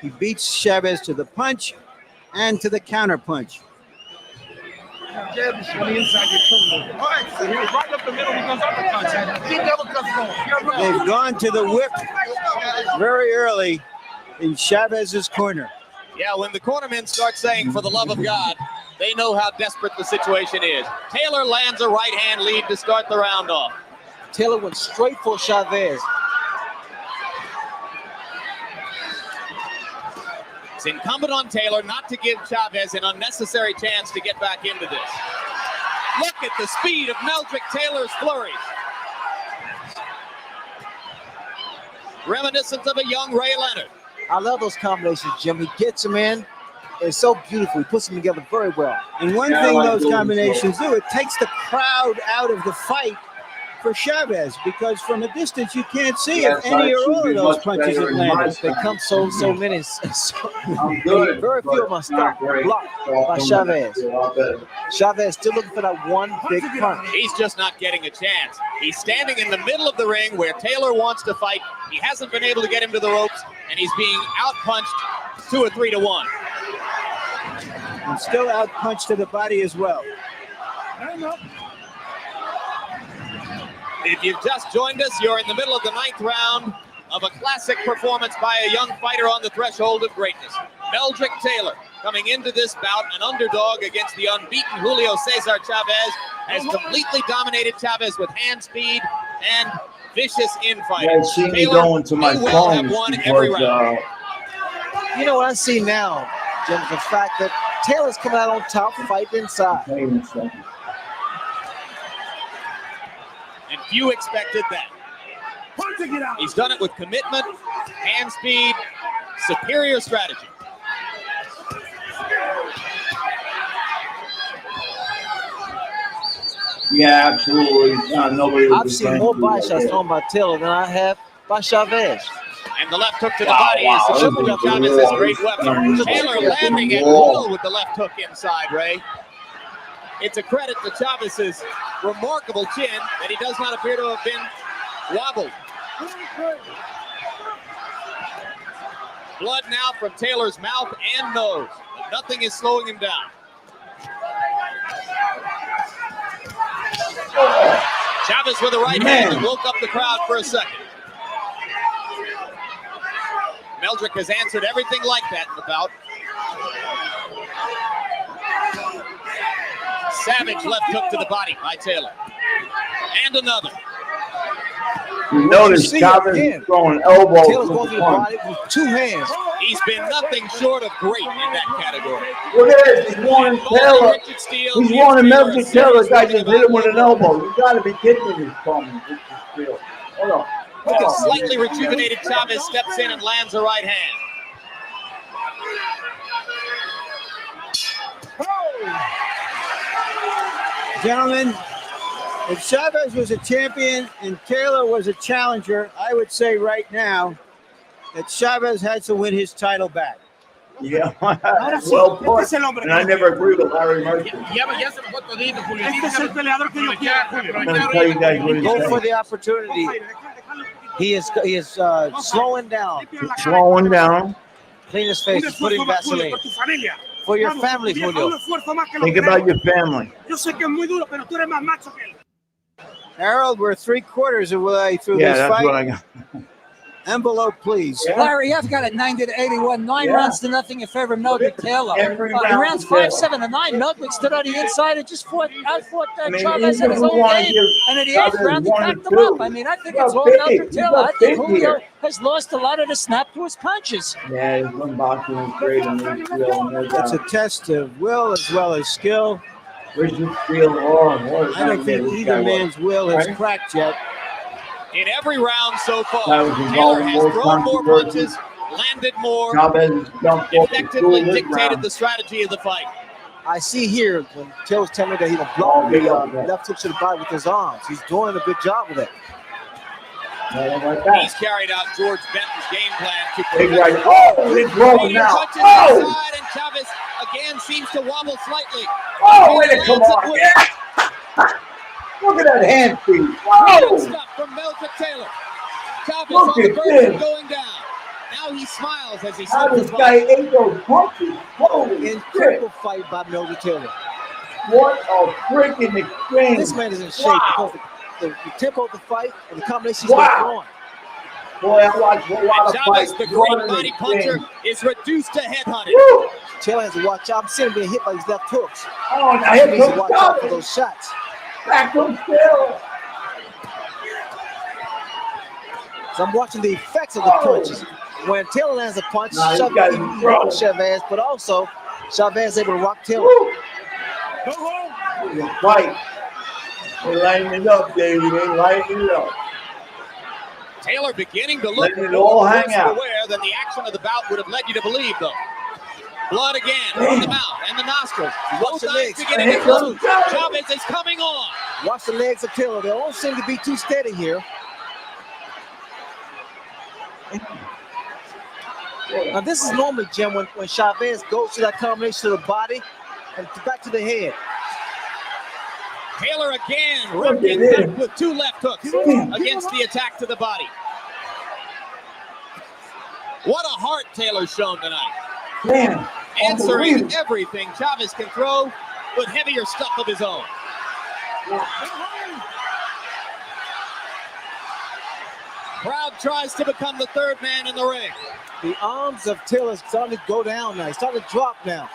He beats Chavez to the punch and to the counter punch. They've gone to the whip very early in Chavez's corner. Yeah, when the cornermen start saying, for the love of God, they know how desperate the situation is. Taylor lands a right-hand lead to start the round off. Taylor went straight for Chavez. It's incumbent on Taylor not to give Chavez an unnecessary chance to get back into this. Look at the speed of Meldrick Taylor's flurries. Reminiscent of a young Ray Leonard. I love those combinations, Jim. He gets them in. It's so beautiful. He puts them together very well. And one thing those combinations do, it takes the crowd out of the fight for Chavez, because from a distance you can't see if any or all of those punches have landed. They come so many. Very few of them stop blocked by Chavez. Chavez still looking for that one big punch. He's just not getting a chance. He's standing in the middle of the ring where Taylor wants to fight. He hasn't been able to get him to the ropes, and he's being out-punched 2 or 3 to 1. And still out-punched to the body as well. If you've just joined us, you're in the middle of the 9th round of a classic performance by a young fighter on the threshold of greatness. Meldrick Taylor, coming into this bout, an underdog against the unbeaten Julio Cesar Chavez, has completely dominated Chavez with hand speed and vicious infighting. Yeah, see me going to my phone because, you know what I see now, Jim, the fact that Taylor's coming out on top, fighting inside. And few expected that. He's done it with commitment, hand speed, superior strategy. Yeah, absolutely. Nobody. I've seen more body shots thrown by Taylor than I have by Chavez. And the left hook to the body is Chavez's great weapon. Taylor landing at will with the left hook inside, Ray. It's a credit to Chavez's remarkable chin that he does not appear to have been wobbled. Blood now from Taylor's mouth and nose. But nothing is slowing him down. Chavez with a right hand and woke up the crowd for a second. Meldrick has answered everything like that in the bout. Savage left hook to the body by Taylor. And another. You notice Chavez is throwing elbows. Taylor's going to the body with 2 hands. He's been nothing short of great in that category. Look at this. He's warning Taylor. He's warning Meldrick Taylor. Guy just hit him with an elbow. You got to be kidding me. This coming. Hold on. Look at slightly rejuvenated Chavez steps in and lands a right hand. Gentlemen, if Chavez was a champion and Taylor was a challenger, I would say right now that Chavez had to win his title back. Yeah, well put. And I never agree with Larry Murphy. Go for the opportunity. He is slowing down. Slowing down. Clean his face, putting Vaseline. For your family, Julio. Think about your family. Harold, we're 3/4 of the way through this that's fight. what I got. Envelope, please. Yeah. Larry, I've got it 90-81, 9 Yeah. runs to nothing in favor of Meldrick Taylor. Every In round rounds to 5, Taylor. 7, and 9, Meldrick stood on the inside and just outfought I mean, Chavez even at his if we own wanna game. give And in the Chavez 8th round, he 1 packed and him up. 2. I mean, I think He's it's up all big. Meldrick He's Taylor. up I think big Julio here. has lost a lot of the snap to his punches. Yeah, his one boxing is great. And his skill, no That's a doubt. test of will as well as skill. Where's his skill? Oh, what a I don't think nightmare this either guy was. man's will has Right? cracked yet. In every round so far, That was Taylor involving has more thrown more controversy. punches, landed more, Chavez jumped off the stool effectively this dictated round. the strategy of the fight. I see here when Taylor's telling me that he'll Oh, block big the up, yeah. left hook to the body with his arms. He's doing a good job with it. Yeah, like that. He's carried out George Benton's game plan to Big prevent right. Oh, it's rolling now. punches Oh, inside, and Chavez again seems to wobble slightly. oh, way to come Lands it on. with Yeah. Look at that hand speed. great Whoa. stuff from Meldrick Taylor. Chavez Look on the at verge of this. going down. Now he smiles as he How slips this the guy punch. ate those punches? Holy shit. Incredible fight by Meldrick Taylor. What a freaking exchange. This man is in shape Wow. because the tempo of the fight and the combinations Wow. he's throwing. Boy, I watched a lot And of Chavez, fights. the What great an body exchange. puncher, is reduced to headhunting. Woo. Taylor has to watch out. I'm seeing him being hit by these left hooks. Oh, now He here needs to comes watch out for Chavez. those shots. Back him still. So I'm watching the effects of the punches. When Taylor lands a punch, Nah, this Chavez guy's even wrong. Chavez, but also Chavez able to rock Taylor. Woo. Good fight. They lighting it up, David. They lighting it up. Taylor beginning to look Letting it all more hang forceful out. aware than the action of the bout would have led you to believe, though. Blood again from the mouth and the nostrils. Watch Both the eyes legs. beginning to Here close. comes Chavez. Chavez is coming on. Watch the legs of Taylor. They don't seem to be too steady here. Now this is normally, Jim, when Chavez goes to that combination to the body and back to the head. Taylor again Look at ripping this. back with 2 left hooks against the attack to the body. What a heart Taylor's shown tonight. Man, Answering unbelievable. everything Chavez can throw with heavier stuff of his own. Crowd tries to become the third man in the ring. The arms of Taylor starting to go down now. He's starting to drop now.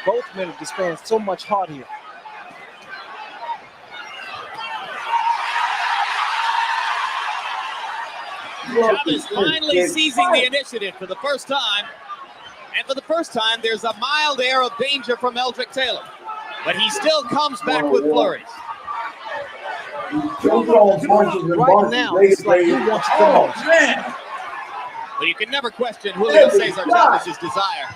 Both men are displaying so much heart here. Chavez finally seizing the initiative for the first time. And for the first time, there's a mild air of danger from Meldrick Taylor. But he still comes back with flurries. Right now, it's like he wants to Oh, go. man. But you can never question Julio Cesar Chavez's desire.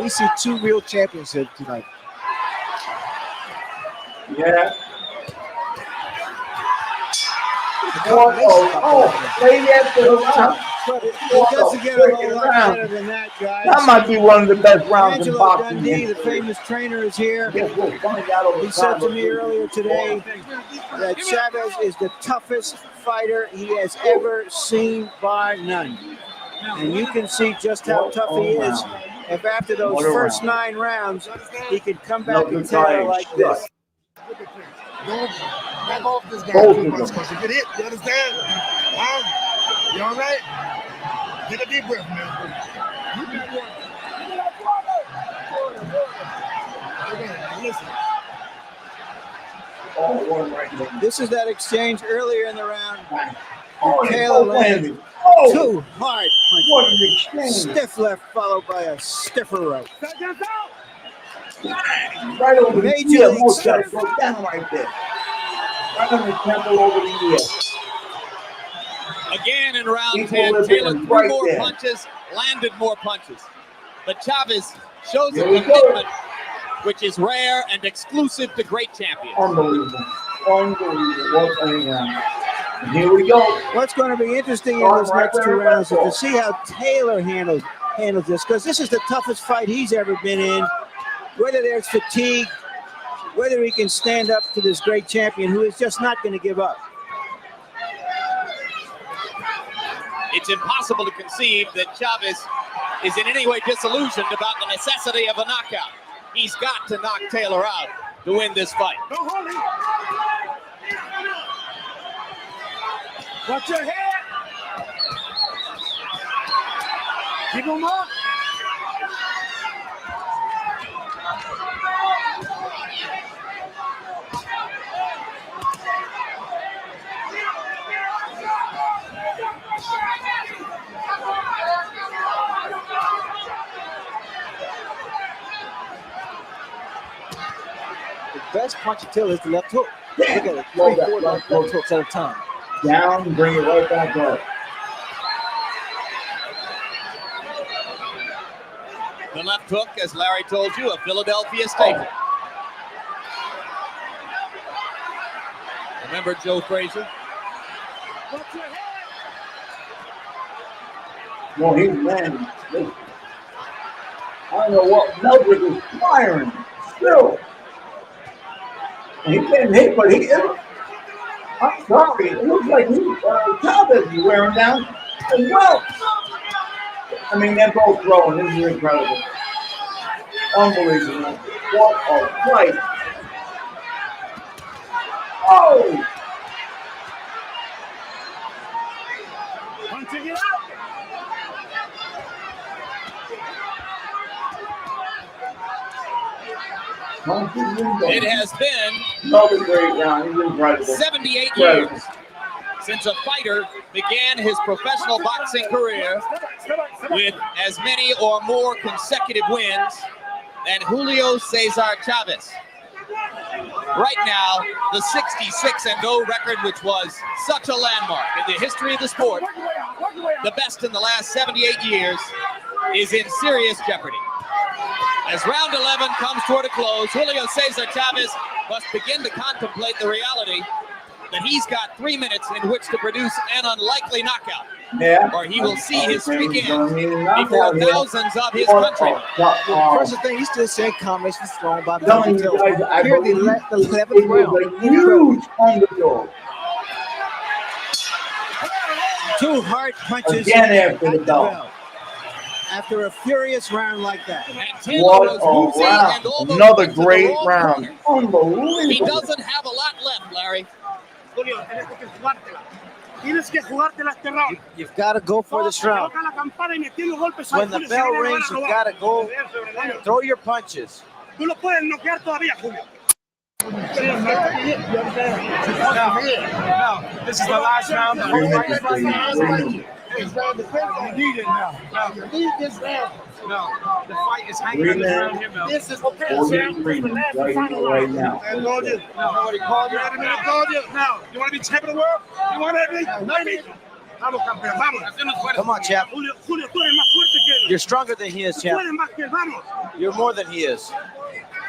We see 2 real champions here tonight. Yeah. Oh, lady after the round. But it doesn't get a whole lot better than that, guys. That might be one of the best rounds in Angelo boxing. Dundee, the famous trainer, is here. Yes, we'll find out over He said to time. me earlier today that Chavez is the toughest fighter he has ever seen, bar none. And you can see just how tough he is if after those What a first round. 9 rounds he can come back No and Taylor good like fight. this. Don't back off this guy Both too of much them. because you get hit. You understand? Huh? You all right? Take a deep breath, man. You got water. Okay, listen. Oh, one right there. This is that exchange earlier in the round. Oh, Taylor both landed landed. Oh, 2 hard punches. what an exchange. Stiff left followed by a stiffer right. Right over the Major ear. League Most Surf. goes down right there. Right on the temple over the ear. Again in round Equilibrium 10, Taylor threw right more there. punches, landed more punches. But Chavez shows a Here we go. commitment which is rare and exclusive to great champions. Unbelievable. Unbelievable. What a round. And here we go. What's going to be interesting in these next 2 rounds is to see how Taylor handles this, because this is the toughest fight he's ever been in. Whether there's fatigue, whether he can stand up to this great champion who is just not going to give up. it's impossible to conceive that Chavez is in any way disillusioned about the necessity of a knockout. He's got to knock Taylor out to win this fight. Watch your head. Keep him up. The best punch of Taylor is the left hook. Look at it, 3-4 left hooks at a time. Down, bring it right back up. The left hook, as Larry told you, a Philadelphia staple. Remember Joe Frazier? Well, he's landing. I don't know what Meldrick is firing. Still. And he's getting hit, but he isn't. I'm sorry. It looks like Chavez is wearing down as well. I mean, they're both throwing. This is incredible. Unbelievable. What a fight. Oh! Punching it out. It has been another great round. He's incredible. 78 years since a fighter began his professional boxing career with as many or more consecutive wins than Julio Cesar Chavez. Right now, the 66-0 record, which was such a landmark in the history of the sport, the best in the last 78 years, is in serious jeopardy. As round 11 comes toward a close, Julio Cesar Chavez must begin to contemplate the reality that he's got 3 minutes in which to produce an unlikely knockout. Yeah. Or he will see his streak end before thousands of his countrymen. First thing, he's still saying combinations thrown by Telling Meldrick. you guys, I Here, the believe 11th it round. was a huge underdog. 2 hard punches Again after the at bell. After a furious round like that. What a round. Another great round. Unbelievable. He doesn't have a lot left, Larry. Julio, tienes que jugártela. Tienes que jugártela este round. You've got to go for this round. Toca la campana y metiendo golpes ahí, When the Julio, bell si no le rings, van a you've robar. got to go throw your punches. Tú lo puedes noquear todavía, Julio. No, this is the last round. The whole fight is fighting. This round is you need it now. You need this round. No, the fight is hanging on this round here, Mel. This is Okay, Sam, this is the last and final right round. now. I told you. Nobody called you. I told you. Now, you want to be champion of the world? You want to be? Vamos, campeón, vamos. Come on, chap. Julio, tú eres más fuerte que él. You're stronger than he is, Tú champ. eres más que él, vamos. You're more than he is.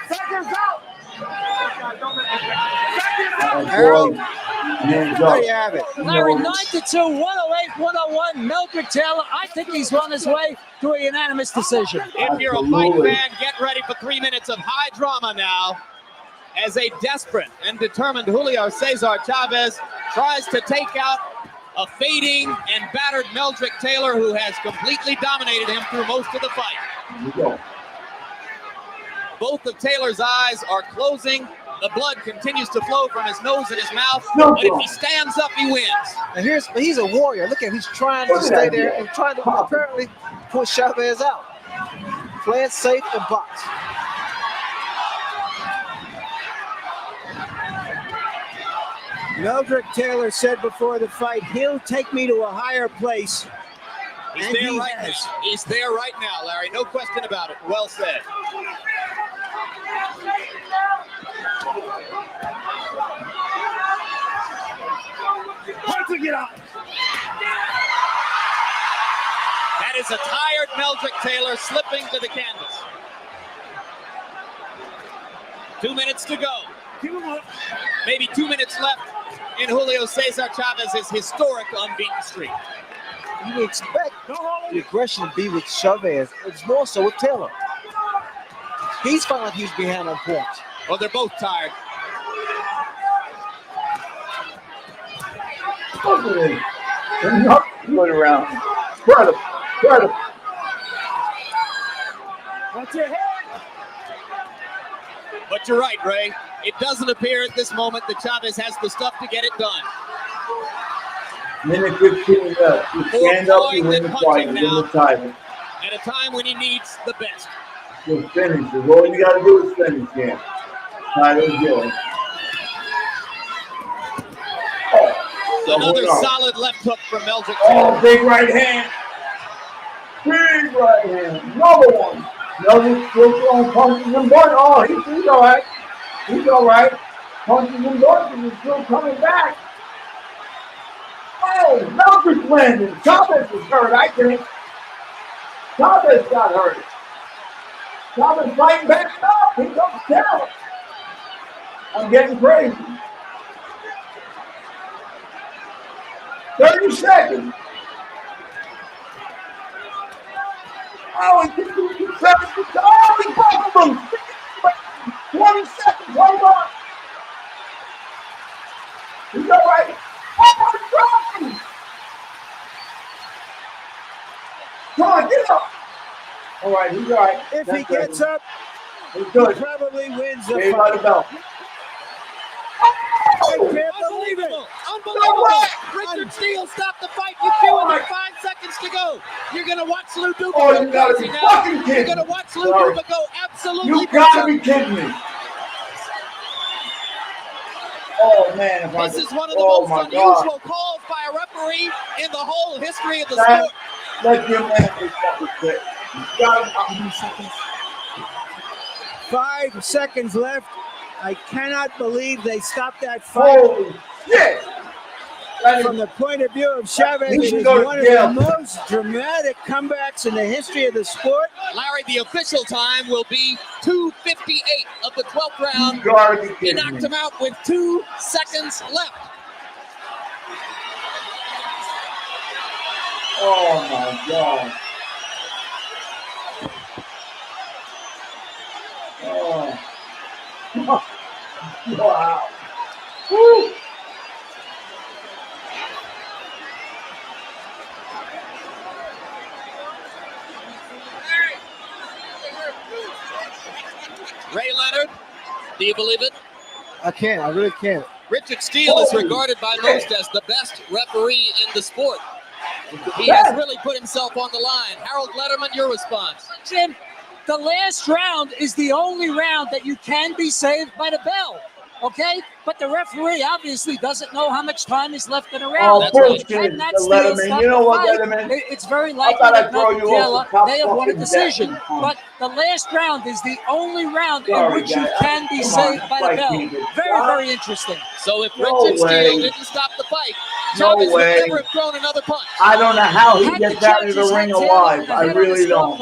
Seconds out. Harold, Hands there up. you have it. Larry, 9-2, 108, 101. Meldrick Taylor, I think he's on his way to a unanimous decision. If you're a fight fan, get ready for 3 minutes of high drama now as a desperate and determined Julio Cesar Chavez tries to take out a fading and battered Meldrick Taylor, who has completely dominated him through most of the fight. Here we go. Both of Taylor's eyes are closing. The blood continues to flow from his nose and his mouth. No But if problem. he stands up, he wins. And he's a warrior. Look at him. He's trying to stay there and trying to apparently push Chavez out. Play it safe and box. Meldrick Taylor said before the fight, he'll take me to a higher place. He's And there he right has. now. He's there right now, Larry. No question about it. Well said. Punching it out. That is a tired Meldrick Taylor slipping to the canvas. 2 minutes to go. Keep him up. Maybe 2 minutes left in Julio Cesar Chavez's historic unbeaten streak. You would expect the aggression to be with Chavez. It's more so with Taylor. He's felt like he's behind on points. Well, they're both tired. Look at him. Split around. Spread him. Spread him. Watch your head. But you're right, Ray. It doesn't appear at this moment that Chavez has the stuff to get it done. Minute 15 left. You stand up, you win the fight, you win the title. At a time when he needs the best. Just finish it. All you got to do is finish him. Title's yours. Another solid left hook from Meldrick. Oh, big right hand. Big right hand. Another one. Meldrick still throwing punches and bunches. Oh, he's all right. He's all right. Punches and bunches is still coming back. Oh, Meldrick landed. Chavez is hurt, I think. Chavez got hurt. Chavez fighting back up. He comes down. I'm getting crazy. 30 seconds. Oh, he took 2 seconds. Oh, he bumped him. 20 seconds. Hold on. He's all right. Oh, he's dropping. Come on, get up. All right, he's all right. If he gets up, he's good. He probably wins the Gave fight. out the belt. I can't believe it. Unbelievable. Richard Steele stopped the fight with 5 seconds to go. You're going to watch Lou Duva Oh, go you gotta crazy be now. fucking kidding. You're going to watch Lou Duva go absolutely You gotta be kidding me. Oh, man. This is one of the most unusual calls by a referee in the whole history of the sport. Let your man be fucking quick. 5 seconds left. I cannot believe they stopped that fight. Holy shit! From the point of view of Chavez, it is one of the most dramatic comebacks in the history of the sport. Larry, the official time will be 2:58 of the 12th round. He knocked him out with 2 seconds left. Oh my God. Oh. Wow. Woo. Ray Leonard, do you believe it? I can't. I really can't. Richard Steele is regarded by most as the best referee in the sport. He has really put himself on the line. Harold Letterman, your response. Jim, the last round is the only round that you can be saved by the bell. Okay? But the referee obviously doesn't know how much time is left in a round. Oh, bullshit, Letterman. You know what, Letterman? It's very likely that Taylor may have won a decision. But the last round is the only round in which you can be saved by the bell. Very, very interesting. So if Richard Steele didn't stop the fight, Chavez would never have thrown another punch. I don't know how he gets out of the ring alive. I really don't.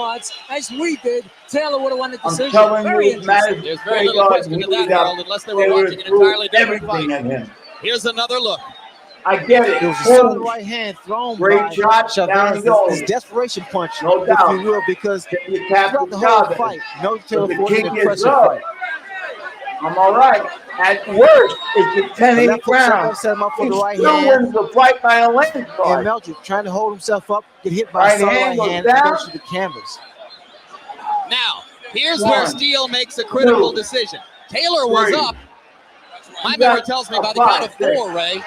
As we did, Taylor would have won the decision. I'm telling very you, man, there's very little question to that, Harold, unless they were watching an entirely different fight. At him. Here's another look. I get it. It was a solid right hand thrown by Chavez. His desperation punch, no doubt. if you will, because you throughout the whole fight, Taylor fought an impressive fight. I'm all right. At worst, it's a 10-8 round. Set him up for the right still hand. wins the fight by a landslide. And Meldrick trying to hold himself up, get hit by a right hand, and goes to the canvas. Now, here's where Steele makes a critical decision. Taylor was up. My memory tells me by the count of 4, Ray.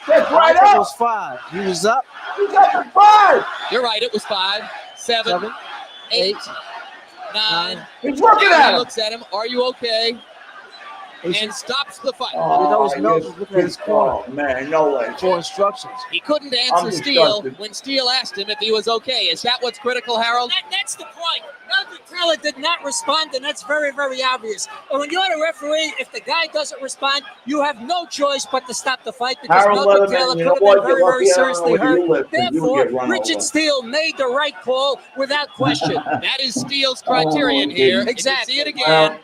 That's right up. It was 5. He was up. He's up at 5. You're right. It was 5, 7, 8, 9. He's looking at him. He looks at him. Are you okay? And stops the fight. Oh, Meldrick looking at his corner. Oh, man, no way. For instructions. He couldn't answer Steele when Steele asked him if he was okay. Is that what's critical, Harold? That's the point. Meldrick Taylor did not respond, and that's very, very obvious. And when you're a referee, if the guy doesn't respond, you have no choice but to stop the fight because Meldrick Taylor could have been very, very seriously hurt. Therefore, Richard Steele made the right call without question. That is Steele's criterion here. Exactly. See it again.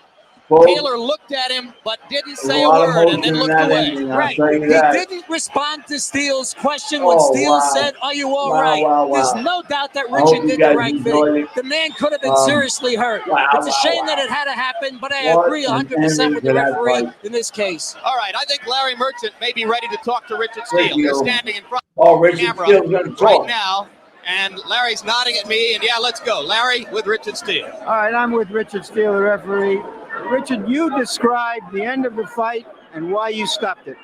Taylor looked at him but didn't say a word and then looked away. Right. He didn't respond to Steele's question when Steele said, "Are you all right?" There's no doubt that Richard did the right thing. The man could have been seriously hurt. It's a shame that it had to happen, but I agree 100% with the referee in this case. All right, I think Larry Merchant may be ready to talk to Richard Steele. They're standing in front of the camera right now, and Larry's nodding at me, and yeah, let's go. Larry with Richard Steele. All right, I'm with Richard Steele, the referee. Richard, you described the end of the fight and why you stopped it.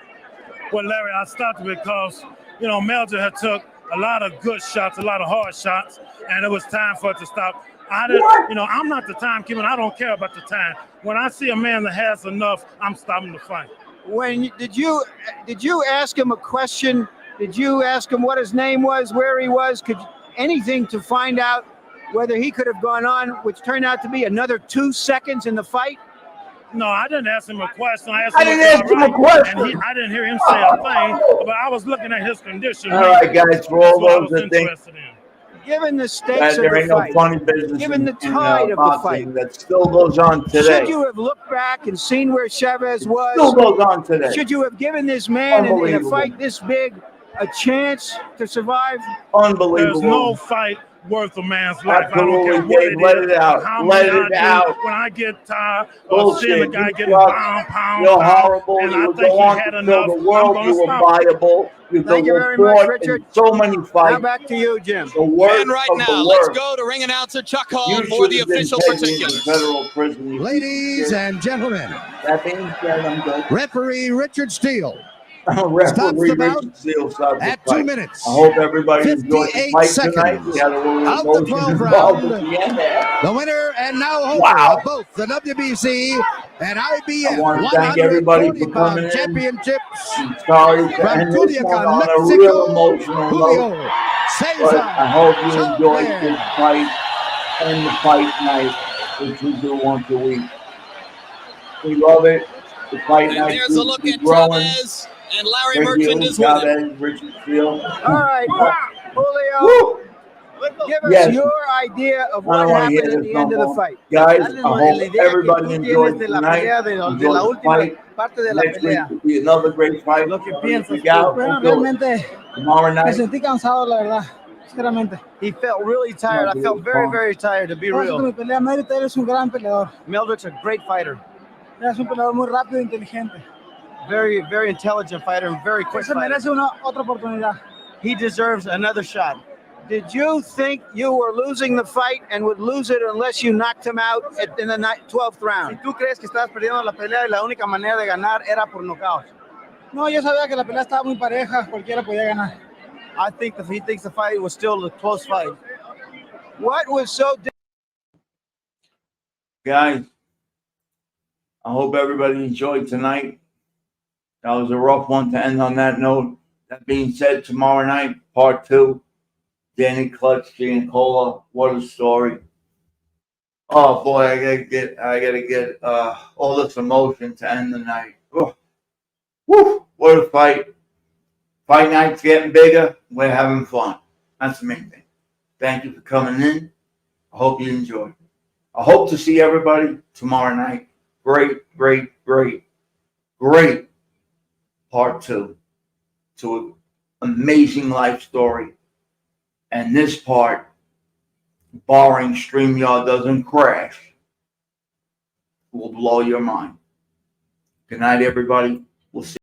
Well, Larry, I stopped it because, Meldrick had took a lot of good shots, a lot of hard shots, and it was time for it to stop. I'm not the timekeeper. I don't care about the time. When I see a man that has enough, I'm stopping the fight. Did you ask him a question? Did you ask him what his name was, where he was? Anything to find out whether he could have gone on, which turned out to be another 2 seconds in the fight? No, I didn't ask him a question. I didn't ask him a question. And I didn't hear him say a thing, but I was looking at his condition. All right, guys, for all those that think given the stakes of there the ain't no fight, funny business given the tide of the fight, that still goes on today. Should you have looked back and seen where Chavez was? Still goes on today. Should you have given this man in a fight this big a chance to survive? Unbelievable. There's no fight worth a man's life. Absolutely, I don't care what let it out. Let it out. When I get tired of seeing the guy getting pound, you're horrible. And you I would think go on to tell the world you were viable. Thank you very much, Richard. So many fights. Now back to you, Jim. And right now, let's go to ring announcer Chuck Hall for the official particulars. Federal prison. Ladies and gentlemen, that being said, I'm good. Referee Richard Steele stops the bout at 2 minutes. I hope everybody enjoyed the fight tonight. We had a little of the 12th round. The winner and now holder of both the WBC and IBF 140-pound championships from Culiacan, Mexico, Julio, Cesar. I hope you enjoyed this fight and the fight night, which we do once a week. We love it. The fight night. There's a look at Chavez. And Larry Merchant is with him. Richard Steele. All right, Julio, give us your idea of what happened at the end of the fight. Guys, I hope everybody enjoyed tonight. Enjoyed the fight. Next week will be another great fight. Tomorrow night. Me sentí cansado, la verdad. Sinceramente. He felt really tired. I felt very, very tired, to be real. Meldrick es un gran peleador. Meldrick's a great fighter. Es un peleador muy rápido e inteligente. Very, very intelligent fighter and very quick fighter. Otra oportunidad. He deserves another shot. Did you think you were losing the fight and would lose it unless you knocked him out in the 12th round? Si tú crees que estabas perdiendo la pelea y la única manera de ganar era por nocaut. No, yo sabía que la pelea estaba muy pareja, cualquiera podía ganar. I think that he thinks the fight was still a close fight. What was so Guys, I hope everybody enjoyed tonight. That was a rough one to end on that note. That being said, tomorrow night, part 2. Danny Clutch, Giancola. What a story. Oh boy, I gotta get all this emotion to end the night. Oh. Woo, what a fight. Fight night's getting bigger. We're having fun. That's the main thing. Thank you for coming in. I hope you enjoyed. I hope to see everybody tomorrow night. Great part 2 to an amazing life story. And this part, barring StreamYard doesn't crash, will blow your mind. Good night, everybody. We'll see.